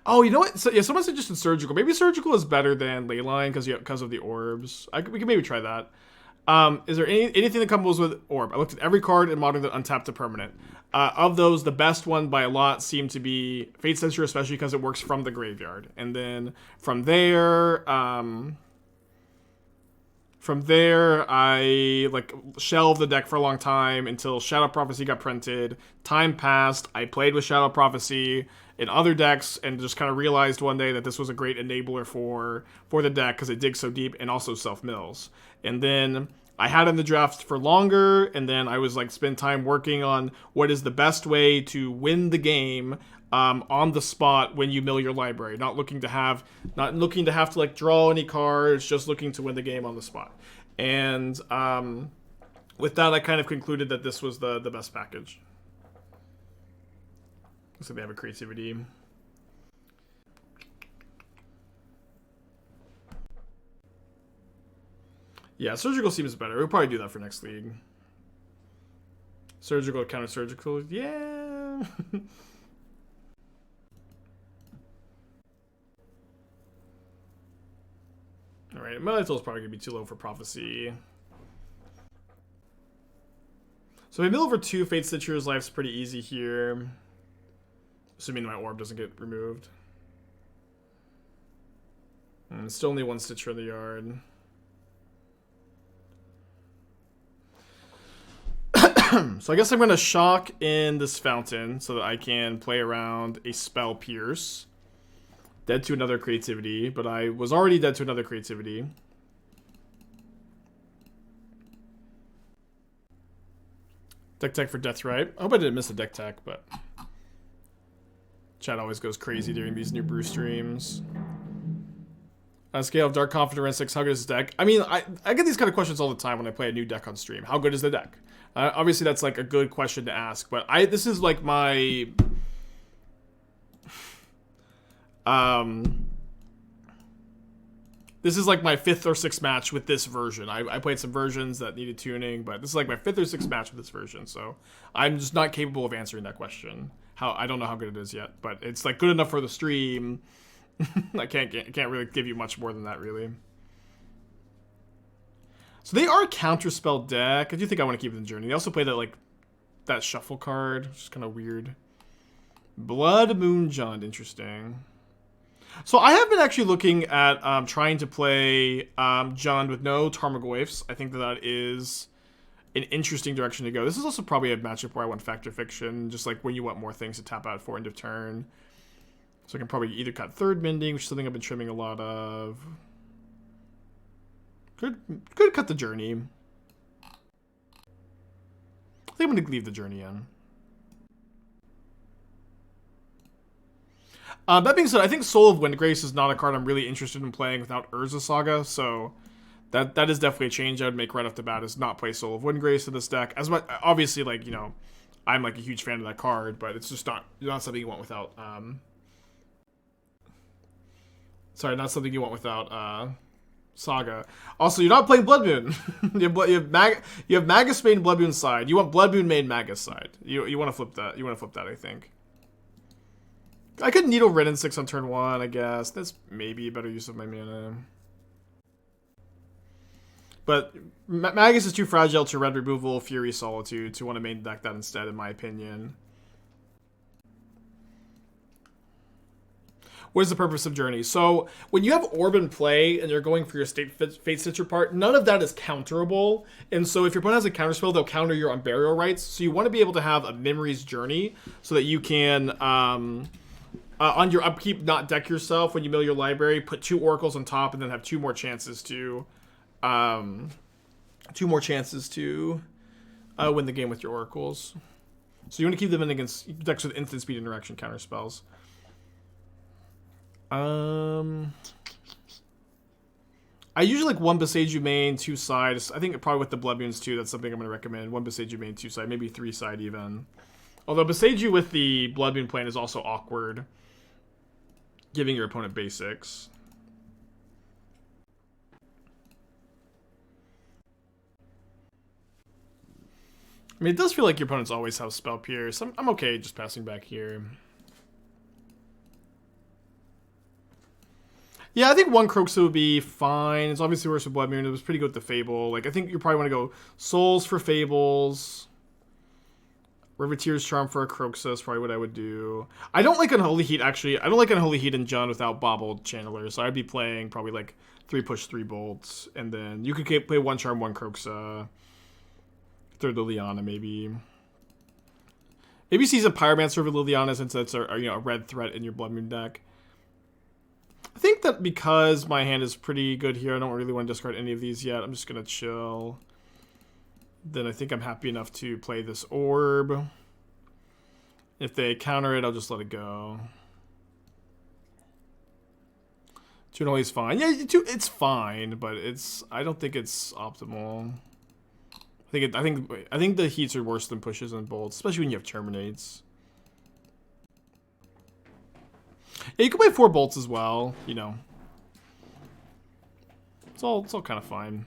Oh, you know what? So, yeah, someone suggested Surgical. Maybe Surgical is better than Leyline because of the orbs. We can maybe try that. Is there anything that combos with Orb? I looked at every card in Modern that untapped a permanent. Of those, the best one by a lot seemed to be Fatestitcher, especially because it works from the graveyard. And then from there, I like shelved the deck for a long time until Shadow Prophecy got printed. Time passed. I played with Shadow Prophecy in other decks and just kind of realized one day that this was a great enabler for the deck because it digs so deep and also self-mills. And then I had in the draft for longer, and then I was like spend time working on what is the best way to win the game on the spot when you mill your library. Not looking to have to like draw any cards, just looking to win the game on the spot. And with that, I kind of concluded that this was the best package. So they have a creativity. Yeah, Surgical seems better. We'll probably do that for next league. Surgical, counter surgical. Yeah. Alright, Melitol is probably going to be too low for Prophecy. So if I mill over 2 Fatestitchers, life's pretty easy here. Assuming my orb doesn't get removed. Still only 1 Stitcher in the yard. So I guess I'm going to shock in this fountain so that I can play around a Spell Pierce. Dead to another creativity, but I was already dead to another creativity. Deck tech for Death Right. I hope I didn't miss a deck tech, but chat always goes crazy during these new Brew streams. Scale of Dark Confident Ren 6, how good is the deck? I mean, I get these kind of questions all the time when I play a new deck on stream. How good is the deck? Obviously, that's like a good question to ask, but this is like my... this is like my 5th or 6th match with this version. I played some versions that needed tuning, but this is like my 5th or 6th match with this version, so I'm just not capable of answering that question. I don't know how good it is yet, but it's like good enough for the stream. I can't really give you much more than that, really. So they are a counterspell deck. I do think I want to keep it in Journey. They also play that shuffle card, which is kind of weird. Blood Moon Jund, interesting. So I have been actually looking at trying to play Jund with no Tarmogoyfs. I think that is an interesting direction to go. This is also probably a matchup where I want Factor Fiction, just like when you want more things to tap out for end of turn. So I can probably either cut Third Mending, which is something I've been trimming a lot of. Could cut the Journey. I think I'm going to leave the Journey in. That being said, I think Soul of Windgrace is not a card I'm really interested in playing without Urza Saga, so that is definitely a change I would make right off the bat, is not play Soul of Windgrace in this deck. As much, obviously, like, you know, I'm like a huge fan of that card, but it's just not something you want without sorry, not something you want without Saga. Also, you're not playing Blood Moon. you have Magus main Blood Moon side. You want Blood Moon main Magus side. You want to flip that. You want to flip that, I think. I could Needle Red in 6 on turn 1, I guess. That's maybe a better use of my mana. But Magus is too fragile to red removal, Fury, Solitude to want to main deck that instead, in my opinion. What is the purpose of Journey? So when you have Orb in play and you're going for your Fatestitcher part, none of that is counterable. And so if your opponent has a counterspell, they'll counter your Unburial Rites. So you want to be able to have a Memory's Journey so that you can, on your upkeep, not deck yourself when you mill your library, put 2 Oracles on top, and then have 2 more chances to, win the game with your Oracles. So you want to keep them in against decks with instant speed interaction counterspells. I usually like 1 Boseiju main, 2 sides. I think probably with the Blood Moons too, that's something I'm going to recommend. 1 Boseiju main, 2 side, maybe 3 side even. Although Boseiju with the Blood Moon plan is also awkward, giving your opponent basics. I mean, it does feel like your opponents always have Spell Pierce. I'm okay just passing back here. Yeah, I think 1 Croxa would be fine. It's obviously worse with Blood Moon. It was pretty good with the Fable. Like, I think you probably want to go Souls for Fables. Riveteer's Charm for a Croxa is probably what I would do. I don't like Unholy Heat, actually. I don't like Unholy Heat in Jund without Bobbled Channeler. So I'd be playing probably like 3 push, 3 bolts. And then you could play 1 Charm, 1 Croxa. Third Liliana, maybe. Maybe Season Pyromancer over Liliana since that's a red threat in your Blood Moon deck. I think that because my hand is pretty good here, I don't really want to discard any of these yet. I'm just going to chill. Then I think I'm happy enough to play this Orb. If they counter it, I'll just let it go. 2 is fine. Yeah, it's fine, but I don't think it's optimal. I think the heats are worse than pushes and bolts, especially when you have terminates. Yeah, you can play 4 bolts as well, you know. It's all kind of fine.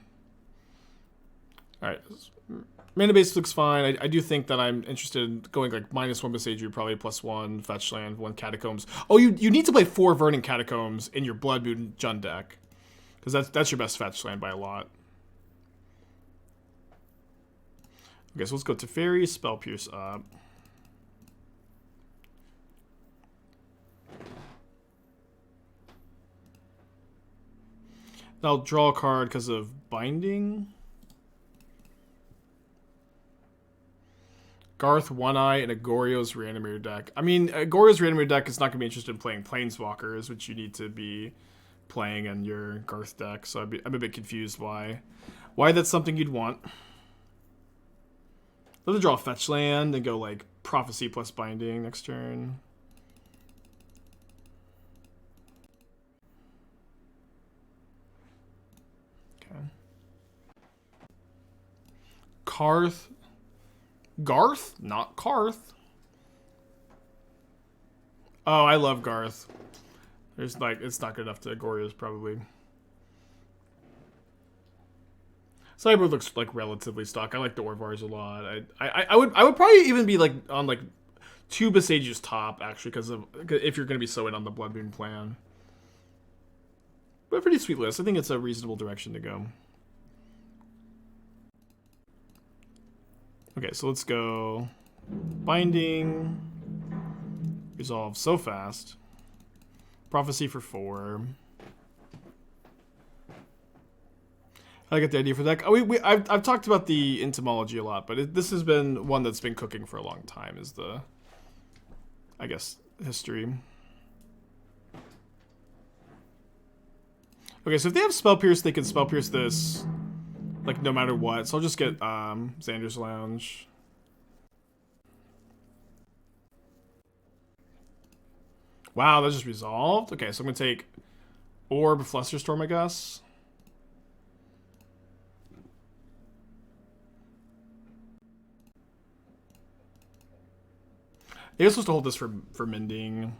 Alright. Mana base looks fine. I do think that I'm interested in going like -1 Boseiju, probably +1 Fetch Land, 1 Catacombs. Oh, you need to play 4 Verdant Catacombs in your Blood Moon Jund deck. Because that's your best Fetch Land by a lot. Okay, so let's go Teferi, Spell Pierce up. I'll draw a card because of Binding. Garth, One Eye, and a Goryo's Reanimator deck. I mean, a Goryo's Reanimator deck is not going to be interested in playing Planeswalkers, which you need to be playing in your Garth deck. So I'm a bit confused why that's something you'd want. Let me draw a Fetch Land and go like Prophecy plus Binding next turn. Okay. Garth? Not Karth. Oh, I love Garth. There's like, it's not good enough to Goryo's probably. Sideboard looks like relatively stock. I like the Orvars a lot. I would probably even be like on like 2 Boseijus top actually because if you're gonna be so in on the Blood Moon plan. But a pretty sweet list. I think it's a reasonable direction to go. Okay, so let's go Binding. Resolve so fast. Prophecy for 4. I get the idea for that. Oh, I've talked about the entomology a lot, but this has been one that's been cooking for a long time. Is the, I guess, history. Okay, so if they have Spell Pierce, they can Spell Pierce this, like no matter what. So I'll just get Xander's Lounge. Wow, that just resolved. Okay, so I'm gonna take Orb, Flusterstorm, I guess. They're supposed to hold this for Mending.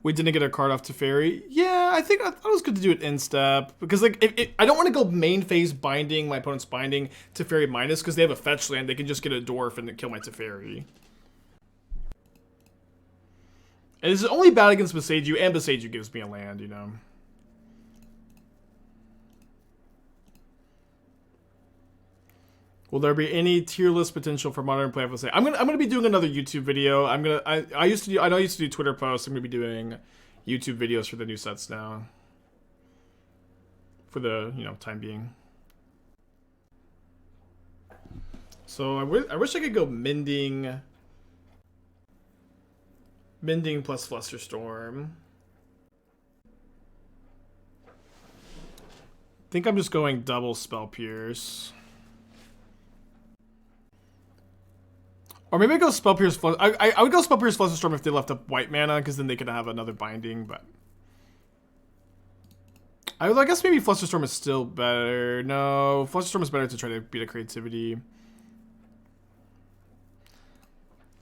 We didn't get a card off Teferi. Yeah, I thought it was good to do it in step. Because like I don't want to go main phase Binding, my opponent's Binding, Teferi minus, because they have a fetch land. They can just get a Dwarf and kill my Teferi. And this is only bad against Boseiju, and Boseiju gives me a land, you know. Will there be any tier list potential for modern play? I'm gonna be doing another YouTube video. I know I used to do Twitter posts. I'm gonna be doing YouTube videos for the new sets now. For the time being. So I wish I could go Mending plus Flusterstorm. I think I'm just going double Spell Pierce. Or maybe I go Spell Pierce. I would go Spell Pierce Flusterstorm if they left up white mana, because then they could have another binding. But I guess maybe Flusterstorm is still better. No, Flusterstorm is better to try to beat a creativity.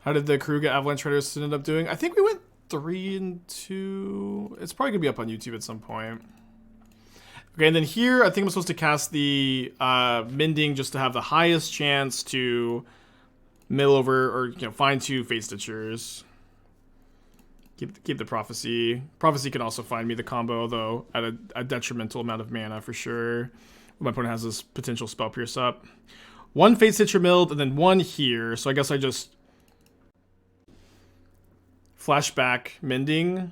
How did the crew get Avalanche Traders end up doing? I think we went 3-2. It's probably gonna be up on YouTube at some point. Okay, and then here I think I'm supposed to cast the Mending just to have the highest chance to mill over or find 2 Fatestitchers. Keep the Prophecy. Prophecy can also find me the combo, though at a detrimental amount of mana for sure. My opponent has this potential Spell Pierce up. 1 Fatestitcher milled and then 1 here. So I guess I just flashback Mending.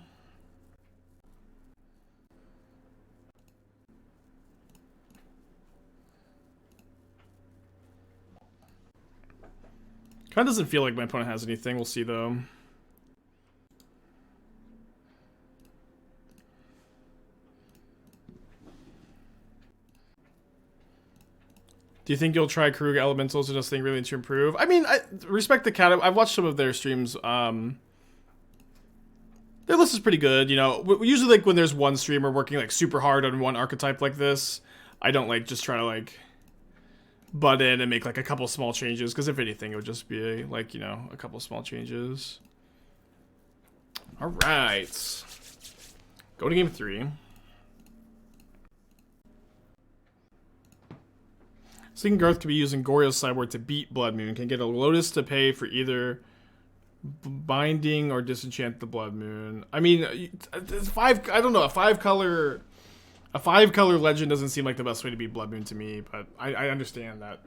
Kind of doesn't feel like my opponent has anything. We'll see, though. Do you think you'll try Karug Elementals and just think really to improve? I mean, I respect the cat. I've watched some of their streams. Their list is pretty good. Usually like when there's one streamer working like super hard on one archetype like this, I don't like just try to like butt in and make like a couple small changes, because if anything it would just be like a couple small changes. All right, go to game 3. Thinking Garth could be using Goryo's sideboard to beat Blood Moon. Can get a Lotus to pay for either binding or disenchant the Blood Moon. I mean, it's 5. I don't know. A 5-color legend doesn't seem like the best way to beat Blood Moon to me, but I understand that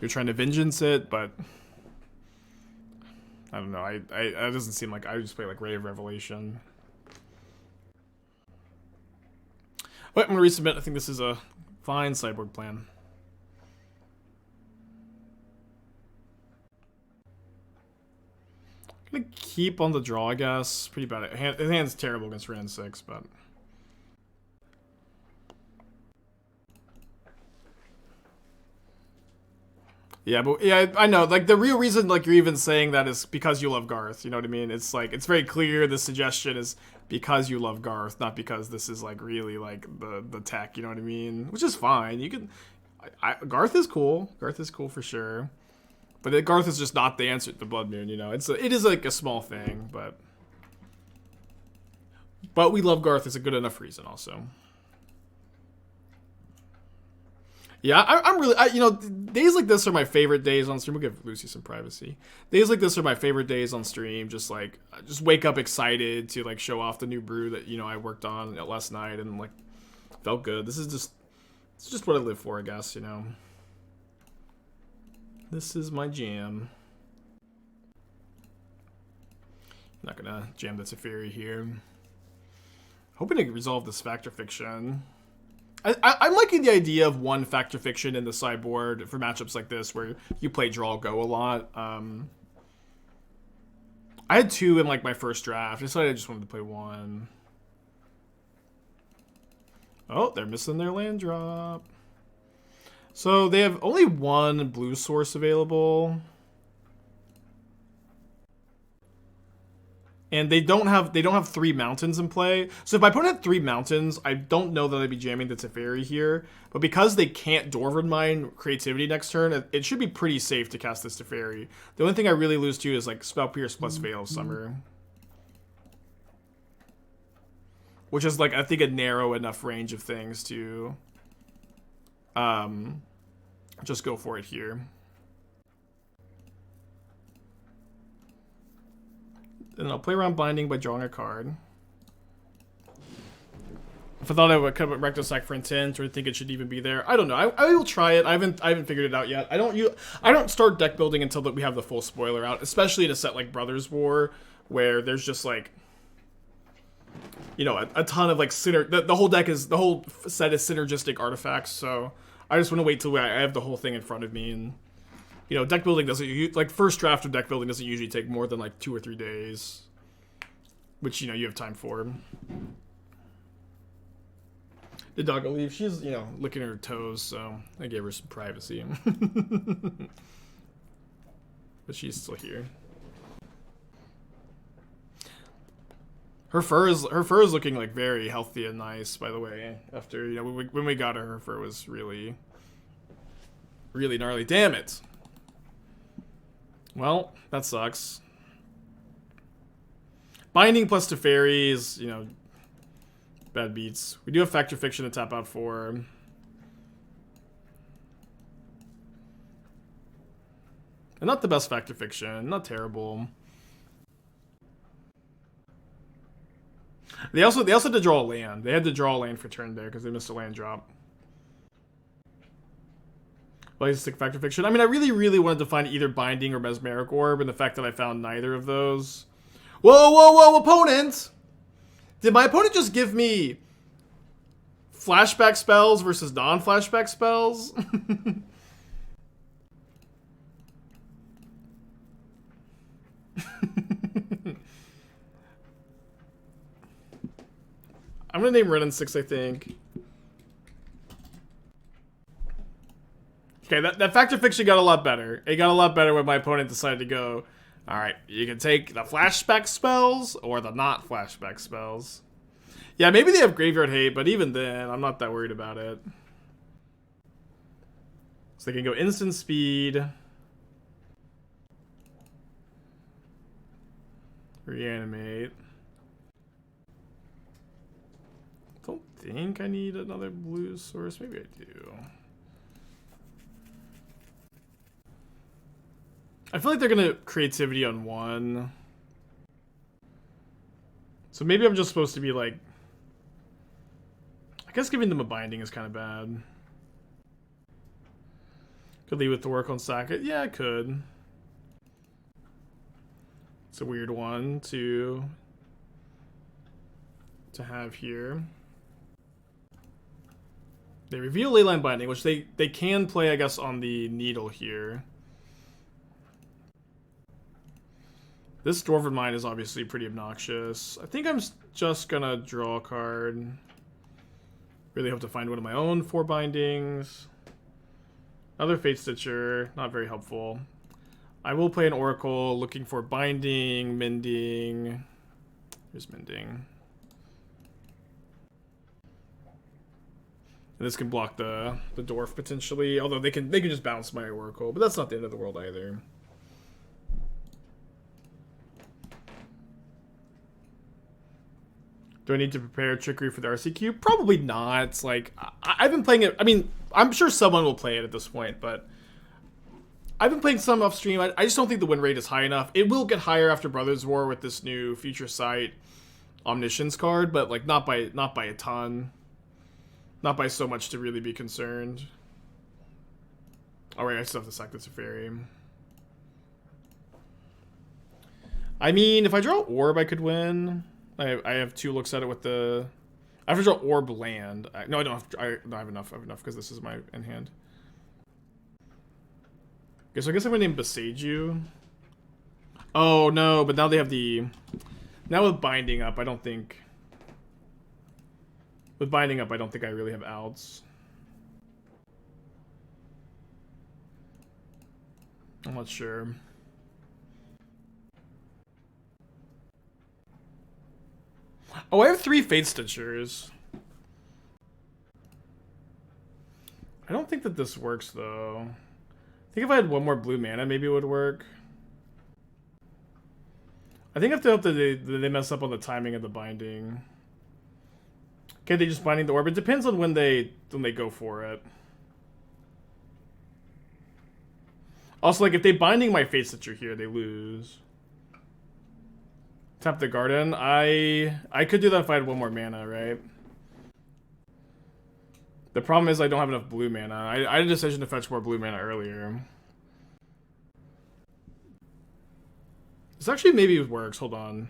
you're trying to vengeance it, but I don't know. It doesn't seem like I would just play like Ray of Revelation. But I'm gonna resubmit. I think this is a fine sideboard plan. Gonna keep on the draw, I guess. Pretty bad. His hand's terrible against Ran 6, but yeah, I know. Like the real reason, like you're even saying that is because you love Garth. You know what I mean? It's like it's very clear the suggestion is because you love Garth, not because this is like really like the tech. You know what I mean? Which is fine. You can. Garth is cool. Garth is cool for sure. But Garth is just not the answer to the Blood Moon, it is like a small thing, but we love Garth is a good enough reason also. Yeah, I'm really, days like this are my favorite days on stream. We'll give Lucy some privacy. Days like this are my favorite days on stream. Just wake up excited to like show off the new brew that I worked on last night and like felt good. It's just what I live for, I guess. This is my jam. I'm not gonna jam the Teferi here. Hoping to resolve this Factor Fiction. I'm liking the idea of 1 Factor Fiction in the sideboard for matchups like this where you play draw go a lot. I had 2 in like my first draft. I decided I just wanted to play 1. Oh, they're missing their land drop. So they have only 1 blue source available. And they don't have 3 mountains in play. So if my opponent had 3 mountains, I don't know that I'd be jamming the Teferi here. But because they can't Dwarven Mine creativity next turn, it should be pretty safe to cast this Teferi. The only thing I really lose to is like Spell Pierce plus Veil of Summer. Which is like, I think, a narrow enough range of things to just go for it here. Then I'll play around Binding by drawing a card. If I thought I would cut a recto sack for intent, or think it should even be there, I don't know. I will try it. I haven't figured it out yet. I don't start deck building until we have the full spoiler out, especially in a set like Brothers War, where there's just like, you know, a ton of like the whole set is synergistic artifacts. So I just want to wait till I have the whole thing in front of me, and you know, deck building doesn't like first draft of deck building doesn't usually take more than like 2 or 3 days, which you know you have time for. The dog will leave. She's, you know, licking her toes, so I gave her some privacy. But she's still here. Her fur is looking like very healthy and nice, by the way. After, you know, when we got her fur was really, really gnarly. Damn it. Well, that sucks. Binding plus Teferi is, you know, bad beats. We do have Factor Fiction to tap out for. And not the best Factor Fiction. Not terrible. They also had to draw a land. They had to draw a land for turn there because they missed a land drop. Well, I stick Factor Fiction. I mean, I really, really wanted to find either Binding or Mesmeric Orb, and the fact that I found neither of those. Whoa, whoa, whoa, opponent! Did my opponent just give me flashback spells versus non-flashback spells? I'm gonna name Renin 6, I think. Okay, that Factor Fiction got a lot better. It got a lot better when my opponent decided to go, alright, you can take the flashback spells or the not flashback spells. Yeah, maybe they have Graveyard Hate, but even then, I'm not that worried about it. So they can go instant speed. Reanimate. Don't think I need another blue source. Maybe I do. I feel like they're gonna creativity on 1. So maybe I'm just supposed to be like, I guess giving them a binding is kind of bad. Could leave with the work on Sackett. Yeah, I could. It's a weird one to have here. They reveal Leyline Binding, which they can play, I guess, on the Needle here. This Dwarven Mine is obviously pretty obnoxious. I think I'm just gonna draw a card. Really hope to find one of my own 4 bindings. Another Fatestitcher, not very helpful. I will play an Oracle, looking for binding, mending. Here's mending. And this can block the dwarf potentially, although they can just bounce my Oracle, but that's not the end of the world either. Do I need to prepare Trickery for the RCQ? Probably not. Like, I've been playing it. I mean, I'm sure someone will play it at this point, but I've been playing some upstream. I just don't think the win rate is high enough. It will get higher after Brothers War with this new Future Sight Omniscience card, but like not by a ton. Not by so much to really be concerned. Alright, I still have to sack the Teferi. I mean, if I draw Orb, I could win. I have 2 looks at it with the... I have to draw Orb land. No, I don't have... I have enough. I have enough because this is my in hand. Okay, so I guess I'm going to name Besage. Oh, no, but now they have the... Now with Binding Up, I don't think... With Binding Up, I don't think I really have outs. I'm not sure. Oh, I have 3 Fatestitchers. I don't think that this works, though. I think if I had 1 more blue mana, maybe it would work. I think I have to hope that they mess up on the timing of the binding. Okay, they just binding the orb. It depends on when they go for it. Also, like, if they binding my Fatestitcher here, they lose. Tap the garden. I could do that if I had 1 more mana, right? The problem is I don't have enough blue mana. I had a decision to fetch more blue mana earlier. This actually maybe works. Hold on.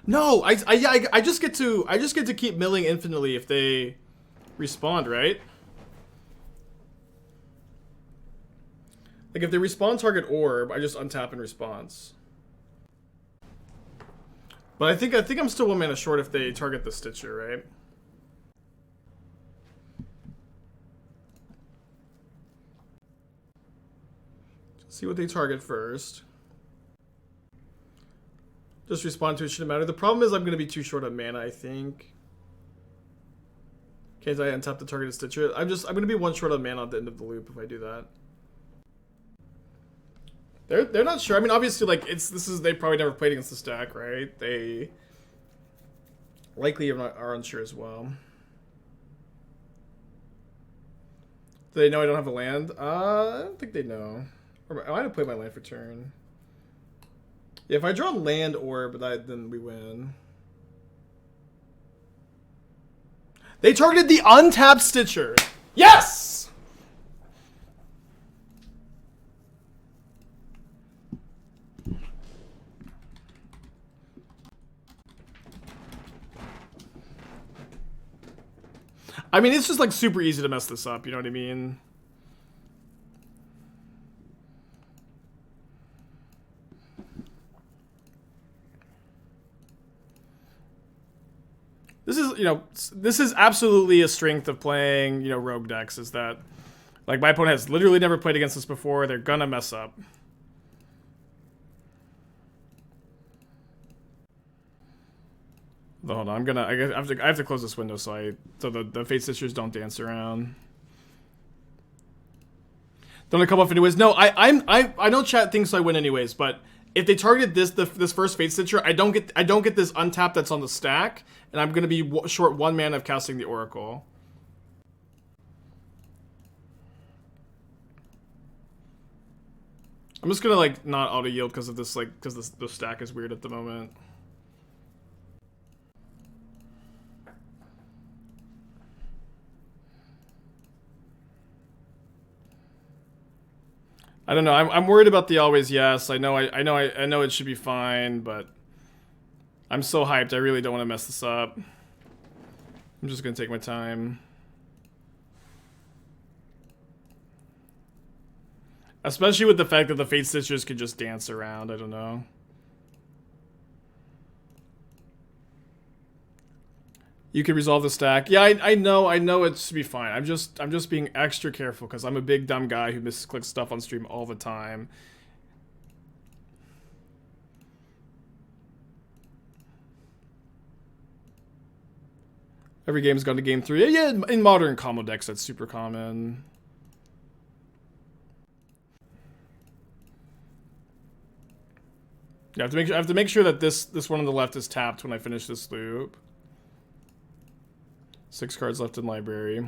No, I just get to keep milling infinitely if they respond, right? Like if they respawn target orb, I just untap in response. But I think I'm still 1 mana short if they target the Stitcher, right? See what they target first. Just respond to it, shouldn't matter. The problem is I'm going to be too short on mana, I think. Can't I untap the targeted Stitcher? I'm going to be 1 short on mana at the end of the loop if I do that. They're not sure. I mean, obviously, like they probably never played against the stack, right? They likely are unsure as well. Do they know I don't have a land? I don't think they know. I might have played my land for turn. Yeah, if I draw land orb, then we win. They targeted the untapped Stitcher. Yes! I mean, it's just like super easy to mess this up, you know what I mean? This is, this is absolutely a strength of playing, rogue decks, is that, like, my opponent has literally never played against this before. They're gonna mess up. Hold on, I have to close this window so the Fatestitchers don't dance around. Don't come off anyways. No, I know chat thinks I win anyways, but if they target this first Fatestitcher, I don't get this untap that's on the stack, and I'm gonna be short 1 mana of casting the Oracle. I'm just gonna like not auto yield because of this, because the stack is weird at the moment. I don't know. I'm worried about the always yes. I know it should be fine, but I'm so hyped. I really don't want to mess this up. I'm just gonna take my time. Especially with the fact that the Fatestitchers could just dance around. I don't know. You can resolve the stack. Yeah, I know it should be fine. I'm just being extra careful because I'm a big dumb guy who misclicks stuff on stream all the time. Every game's gone to game 3. Yeah, in modern combo decks that's super common. Yeah, I have to make sure that this one on the left is tapped when I finish this loop. 6 cards left in library.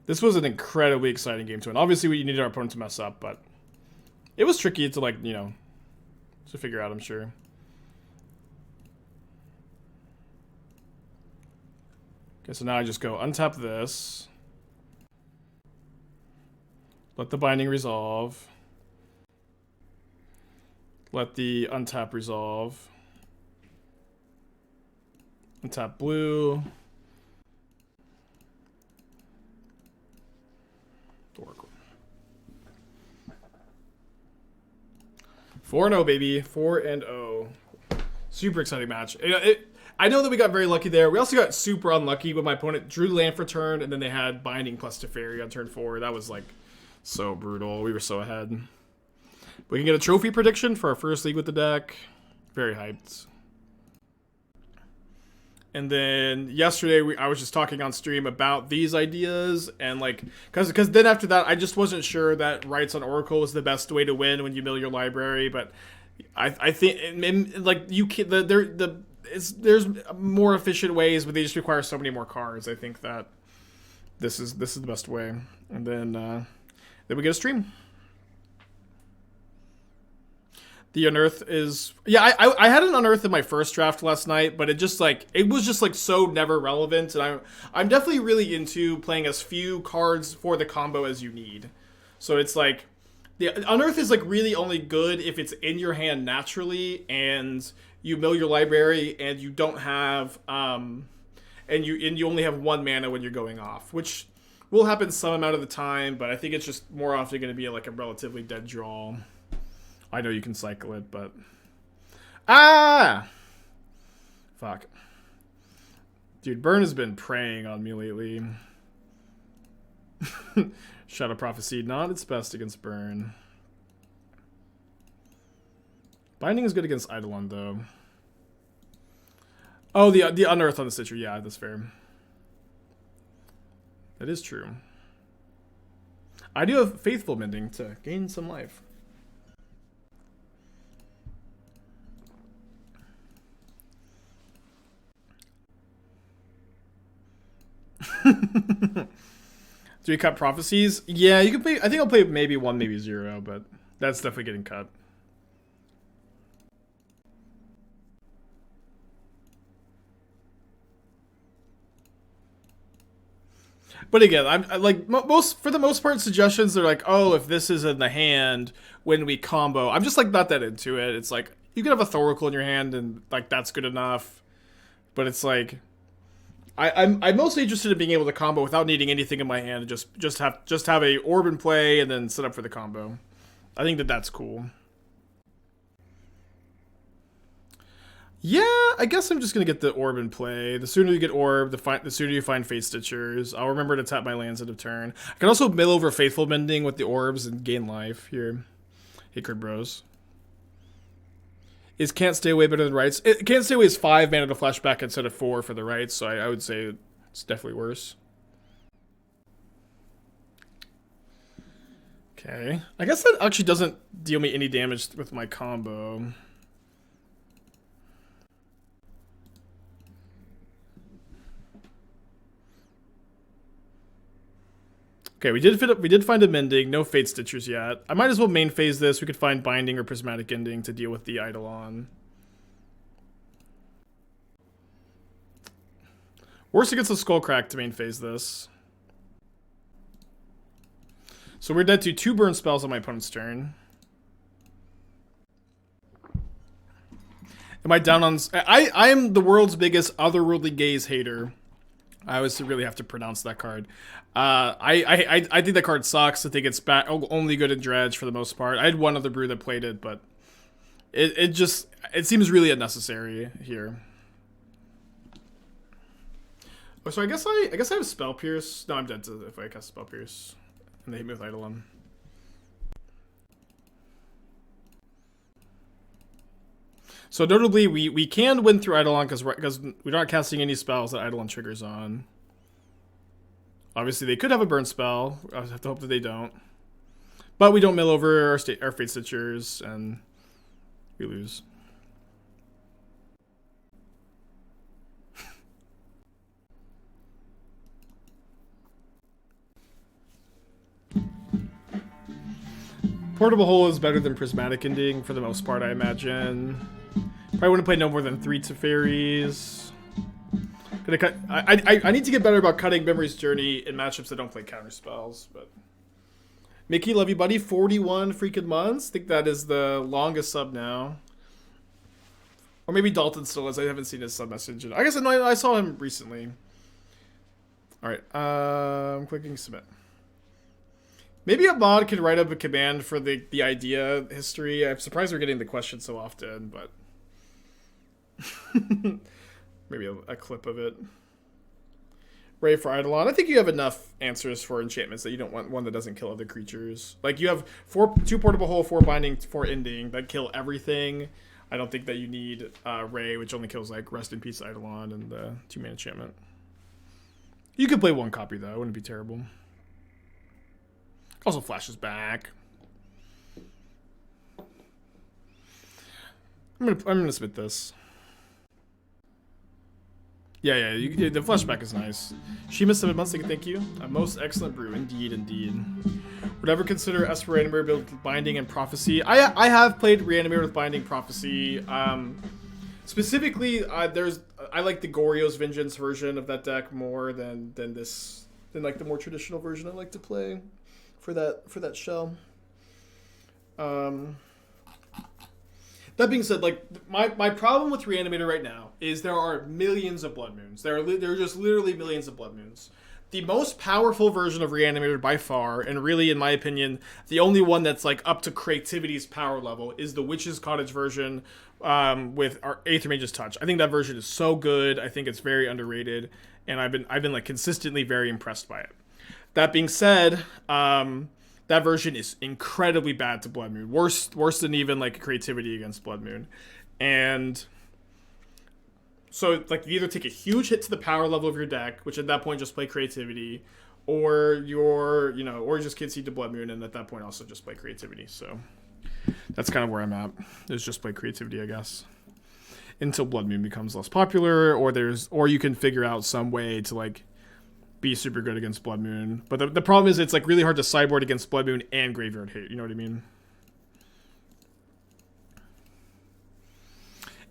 This was an incredibly exciting game to win. Obviously, we needed our opponent to mess up, but it was tricky to, like, to figure out, I'm sure. Okay, so now I just go untap this. Let the binding resolve. Let the untap resolve. Untap blue. Oracle. 4-0, baby. 4-0. Super exciting match. I know that we got very lucky there. We also got super unlucky when my opponent drew land for turn, and then they had binding plus Teferi on turn 4. That was, like, so brutal. We were so ahead. We can get a trophy prediction for our first league with the deck. Very hyped. And then yesterday, I was just talking on stream about these ideas, and like, because then after that, I just wasn't sure that Rites on Oracle was the best way to win when you mill your library. But I think like you can there's more efficient ways, but they just require so many more cards. I think that this is the best way. And then we get a stream. The unearth is I had an unearth in my first draft last night, but it was just like so never relevant, and I'm definitely really into playing as few cards for the combo as you need. So it's like the unearth is like really only good if it's in your hand naturally and you mill your library and you don't have and you only have 1 mana when you're going off, which will happen some amount of the time, but I think it's just more often going to be like a relatively dead draw. I know you can cycle it, but... Fuck. Dude, Burn has been preying on me lately. Shadow Prophecy, not its best against Burn. Binding is good against Eidolon, though. Oh, the Unearth on the Stitcher. Yeah, that's fair. That is true. I do have Faithful Mending to gain some life. Do we cut Prophecies? Yeah, you can play. I think I'll play maybe 1, maybe 0, but that's definitely getting cut. But again, I'm like for the most part, suggestions are like, oh, if this is in the hand when we combo, I'm just like not that into it. It's like you can have a Thoracle in your hand and like that's good enough, but it's like I'm mostly interested in being able to combo without needing anything in my hand. And just have a orb in play and then set up for the combo. I think that's cool. Yeah, I guess I'm just gonna get the orb in play. The sooner you get orb, the sooner you find Fatestitchers. I'll remember to tap my lands at a turn. I can also mill over Faithful Mending with the orbs and gain life here. Hey, Crit Bros. Is Can't Stay Away better than Rites? Can't Stay Away is 5 mana to flashback instead of 4 for the Rites, so I would say it's definitely worse. Okay. I guess that actually doesn't deal me any damage with my combo. Okay, we did find a Mending, no Fatestitchers yet. I might as well main phase this. We could find Binding or Prismatic Ending to deal with the Eidolon. Worst against the Skullcrack to main phase this. So we're dead to 2 burn spells on my opponent's turn. Am I down on... I am the world's biggest otherworldly gaze hater. I always really have to pronounce that card. I think that card sucks. I think it's only good in Dredge for the most part. I had one other brew that played it, but it seems really unnecessary here. Oh, so I guess I have Spell Pierce. No, I'm dead if I cast Spell Pierce and they hit me with Eidolon. So notably, we can win through Eidolon because we're not casting any spells that Eidolon triggers on. Obviously, they could have a burn spell. I have to hope that they don't. But we don't mill over our Fatestitchers, and we lose. Portable Hole is better than Prismatic Ending for the most part, I imagine. Probably want to play no more than 3 Teferis. Gonna cut. I need to get better about cutting Memory's Journey in matchups that don't play counter spells. But Mickey, love you, buddy. 41 freaking months. I think that is the longest sub now. Or maybe Dalton still is. I haven't seen his sub message. I guess I saw him recently. All right. I'm clicking submit. Maybe a mod can write up a command for the idea history. I'm surprised we're getting the question so often, but maybe a clip of it. Ray for Eidolon. I think you have enough answers for enchantments that you don't want one that doesn't kill other creatures. Like you have 2 Portable Hole, 4 Binding, 4 Ending that kill everything. I don't think that you need Ray, which only kills like Rest in Peace Eidolon and the 2-mana enchantment. You could play 1 copy though. It wouldn't be terrible. Also flashes back. I'm gonna submit this. Yeah, the flashback is nice. She missed 7 months, thank you. A most excellent brew, indeed. Would ever consider Esper Reanimator with Binding and Prophecy? I have played Reanimator with Binding Prophecy. Specifically, I like the Goryo's Vengeance version of that deck more than like the more traditional version I like to play for that shell. That being said, like my problem with Reanimator right now is there are millions of Blood Moons. There are just literally millions of Blood Moons. The most powerful version of Reanimator by far, and really in my opinion, the only one that's like up to creativity's power level, is the Witch's Cottage version with our Aether Mage's Touch. I think that version is so good. I think it's very underrated, and I've been like consistently very impressed by it. That being said, that version is incredibly bad to Blood Moon. Worse than even like creativity against Blood Moon. And so like you either take a huge hit to the power level of your deck, which at that point just play creativity, or or you just concede to Blood Moon, and at that point also just play creativity. So that's kind of where I'm at. Is just play creativity, I guess. Until Blood Moon becomes less popular, or you can figure out some way to like be super good against Blood Moon. But the problem is it's like really hard to sideboard against Blood Moon and Graveyard Hate, you know what I mean?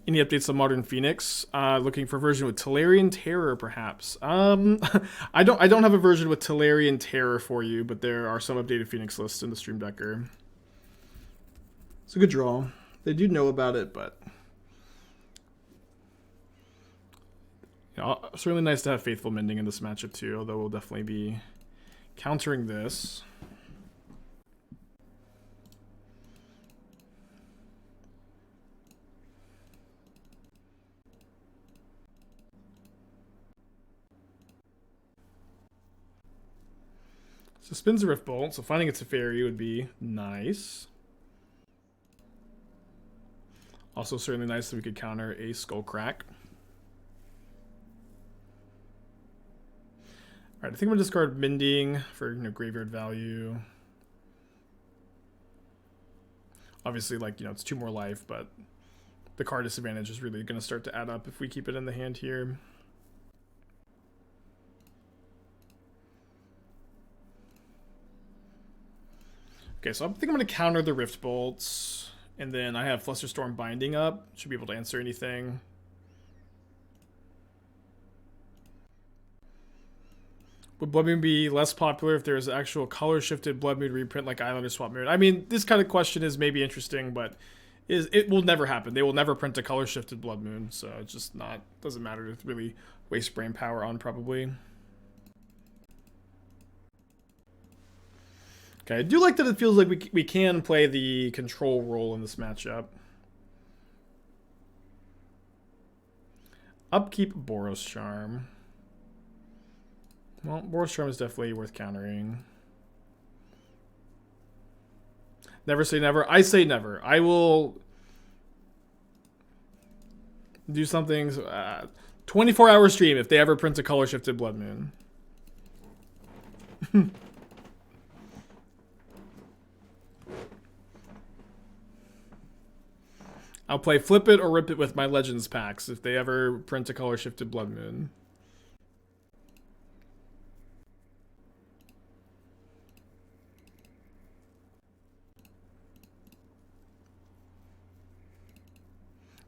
Any updates on Modern Phoenix? Looking for a version with Tolarian Terror, perhaps. I don't have a version with Tolarian Terror for you, but there are some updated Phoenix lists in the Stream Decker. It's a good draw. They do know about it, but certainly nice to have Faithful Mending in this matchup too, although we'll definitely be countering this. So spins a Rift Bolt, so finding a Teferi would be nice. Also certainly nice that we could counter a Skullcrack. Alright, I think I'm gonna discard Mending for graveyard value. Obviously, like, it's 2 more life, but the card disadvantage is really gonna start to add up if we keep it in the hand here. Okay, so I think I'm gonna counter the Rift Bolts, and then I have Flusterstorm Binding up. Should be able to answer anything. Would Blood Moon be less popular if there was actual color-shifted Blood Moon reprint like Islander Swap Moon? I mean, this kind of question is maybe interesting, but it will never happen. They will never print a color-shifted Blood Moon, so it's just not... doesn't matter to really waste brain power on, probably. Okay, I do like that it feels like we can play the control role in this matchup. Upkeep Boros Charm. Well, Boros Charm is definitely worth countering. Never say never. I say never. I will do something. 24-hour stream if they ever print a color-shifted Blood Moon. I'll play Flip It or Rip It with my Legends packs if they ever print a color-shifted Blood Moon.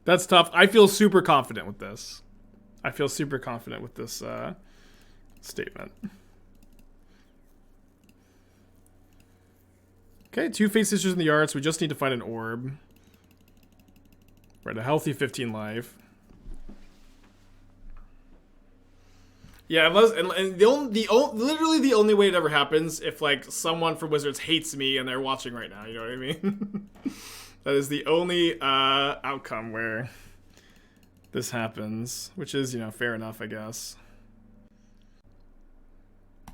That's tough. I feel super confident with this. I feel super confident with this statement. Okay, 2 Fatestichers in the yard, so we just need to find an orb. Right, a healthy 15 life. Yeah, unless, and literally the only way it ever happens if like someone from Wizards hates me and they're watching right now. You know what I mean? That is the only outcome where this happens, which is, fair enough, I guess.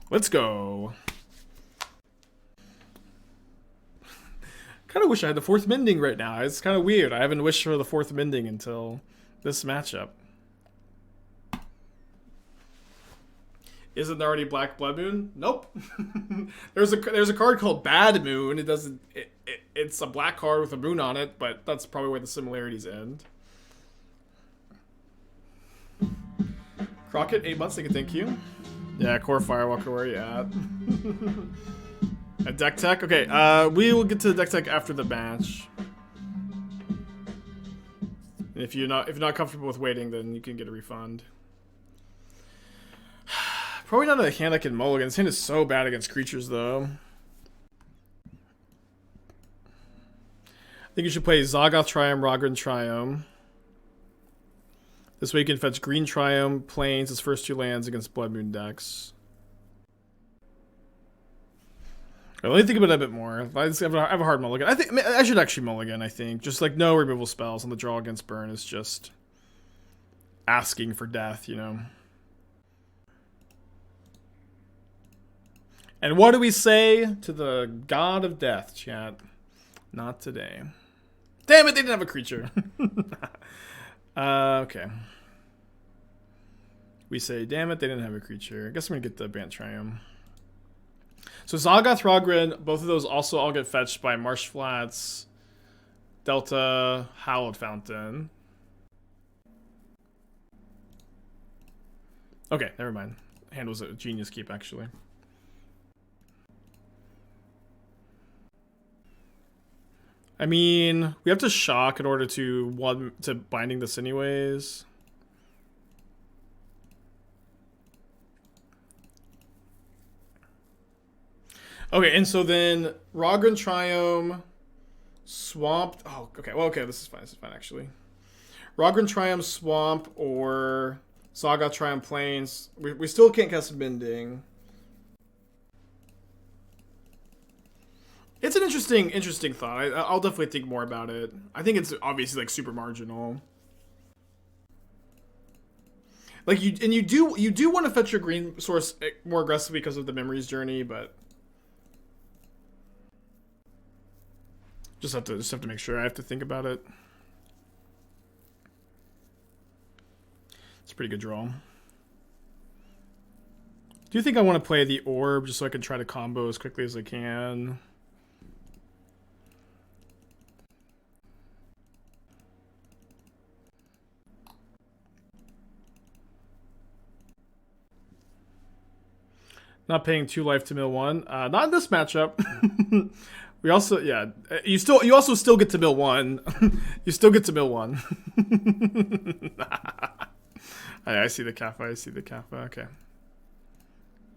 Let's go. Kind of wish I had the 4th Mending right now. It's kind of weird. I haven't wished for the 4th Mending until this matchup. Isn't there already Black Blood Moon? Nope. there's a card called Bad Moon. It doesn't. It's a black card with a moon on it, but that's probably where the similarities end. Crockett, 8 months, thank you. Yeah, Core Firewalker, where are you at? A deck tech? Okay, we will get to the deck tech after the match. And if you're not comfortable with waiting, then you can get a refund. Probably not a hand I can mulligan. This hand is so bad against creatures, though. I think you should play Zagoth Triome, Rogran Triome. This way you can fetch Green Triome, Plains, his first 2 lands against Blood Moon decks. Let me think about it a bit more. I have a hard mulligan. I should actually mulligan, I think. Just like no removal spells on the draw against burn is just asking for death, you know. And what do we say to the god of death, chat? Not today. Damn it, they didn't have a creature. Okay. We say, damn it, they didn't have a creature. I guess I'm going to get the Bant Triome. So Zagoth, Rogran, both of those also all get fetched by Marsh Flats, Delta, Hallowed Fountain. Okay, never mind. Hand was a genius keep, actually. I mean, we have to shock in order to binding this anyways. Okay, and so then Rogran Triome, Swamped. Oh, okay. Well, okay, this is fine. This is fine, actually. Rogran Triome, Swamp, or Zagoth Triome, Plains. We still can't cast Mending. It's an interesting thought. I'll definitely think more about it. I think it's obviously like super marginal. Like you do want to fetch your green source more aggressively because of the Memories Journey, but just have to make sure. I have to think about it. It's a pretty good draw. Do you think I want to play the Orb just so I can try to combo as quickly as I can? Not paying 2 life to mill 1. Not in this matchup. We also, yeah, you also still get to mill 1. You still get to mill 1. I see the Kappa. I see the Kappa. Okay.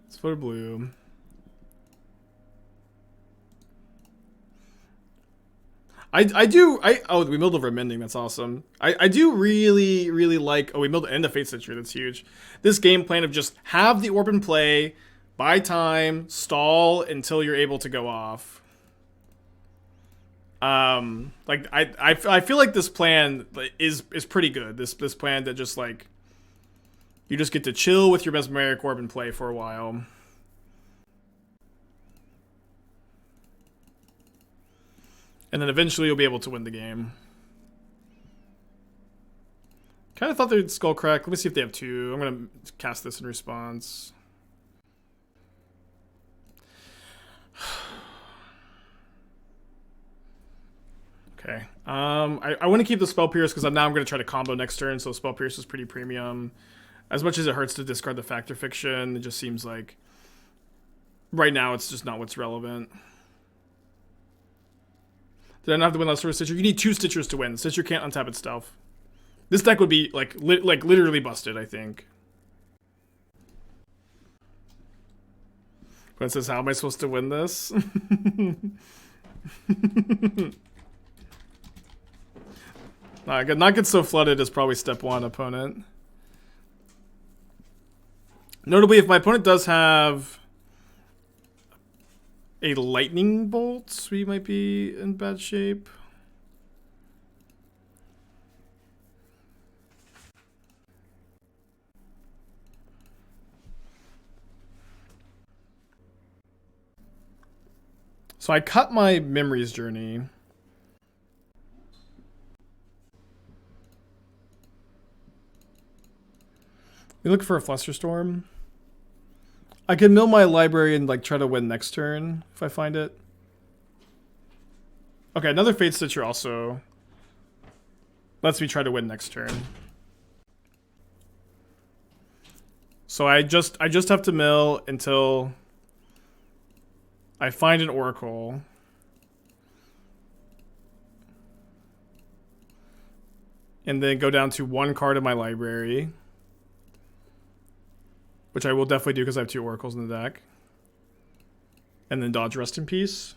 Let's put a blue. Oh, we milled over Mending. That's awesome. I do really like. Oh, we milled and the Fatestitcher. That's huge. This game plan of just have the Orb in play. Buy time, stall until you're able to go off. Like I feel like this plan is pretty good. This plan that just like you just get to chill with your Mesmeric Orb and play for a while. And then eventually you'll be able to win the game. Kind of thought they'd Skullcrack. Let me see if they have 2. I'm gonna cast this in response. Okay. I want to keep the Spell Pierce because now I'm going to try to combo next turn, so Spell Pierce is pretty premium. As much as it hurts to discard the Factor Fiction, it just seems like right now it's just not what's relevant. Did I not have to win last for a Stitcher? You need 2 Stitchers to win. Stitcher can't untap its stealth. This deck would be like literally busted, I think. Gwen says, how am I supposed to win this? Not get so flooded is probably step 1, opponent. Notably, if my opponent does have a lightning bolt, we might be in bad shape. So I cut my Memories Journey. We look for a Flusterstorm. I can mill my library and like try to win next turn if I find it. Okay, another Fatestitcher also lets me try to win next turn. So I just have to mill until I find an Oracle. And then go down to 1 card in my library. Which I will definitely do because I have 2 Oracles in the deck. And then dodge Rest in Peace.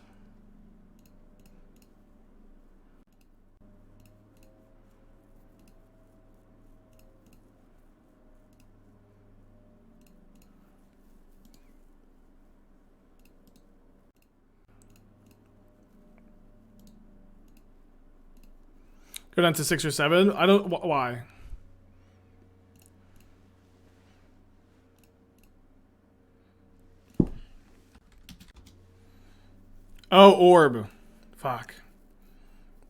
Go down to 6 or 7. I don't... Why? Oh, Orb. Fuck.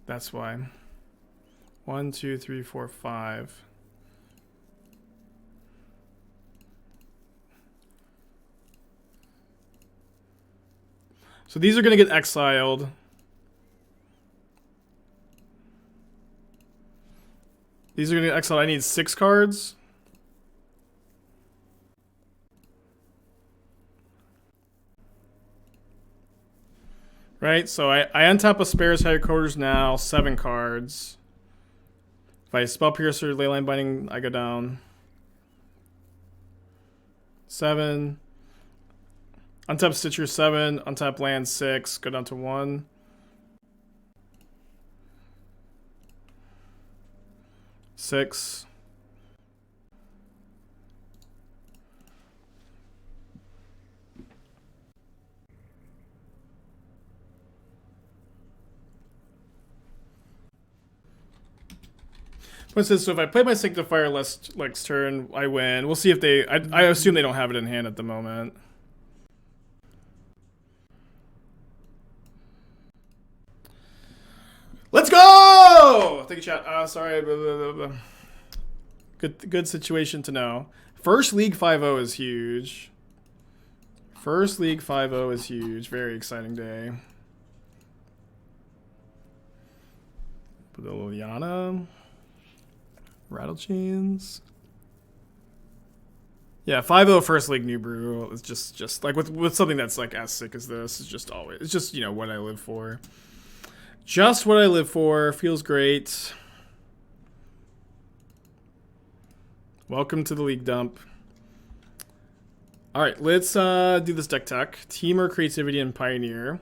That's why. 1, 2, 3, 4, 5. So these are going to get exiled. These are going to get exiled. I need 6 cards. Right, so I untap a Spara's Headquarters now, 7 cards. If I Spell Piercer, Leyline Binding, I go down. 7. Untap Stitcher, 7. Untap Land, 6. Go down to 1. 6. But so if I play my Sanctifier next turn, I win. We'll see if they... I assume they don't have it in hand at the moment. Let's go! Thank you, chat. Sorry. Blah, blah, blah, blah. Good situation to know. First League 5-0 is huge. First League 5-0 is huge. Very exciting day. Liliana. Rattle Chains. Yeah, 5-0 First League New Brew is just like with something that's like as sick as this. It's just always, it's just, you know, what I live for. Just what I live for. Feels great. Welcome to the League Dump. All right, let's do this deck tech. Teamer, Creativity, and Pioneer.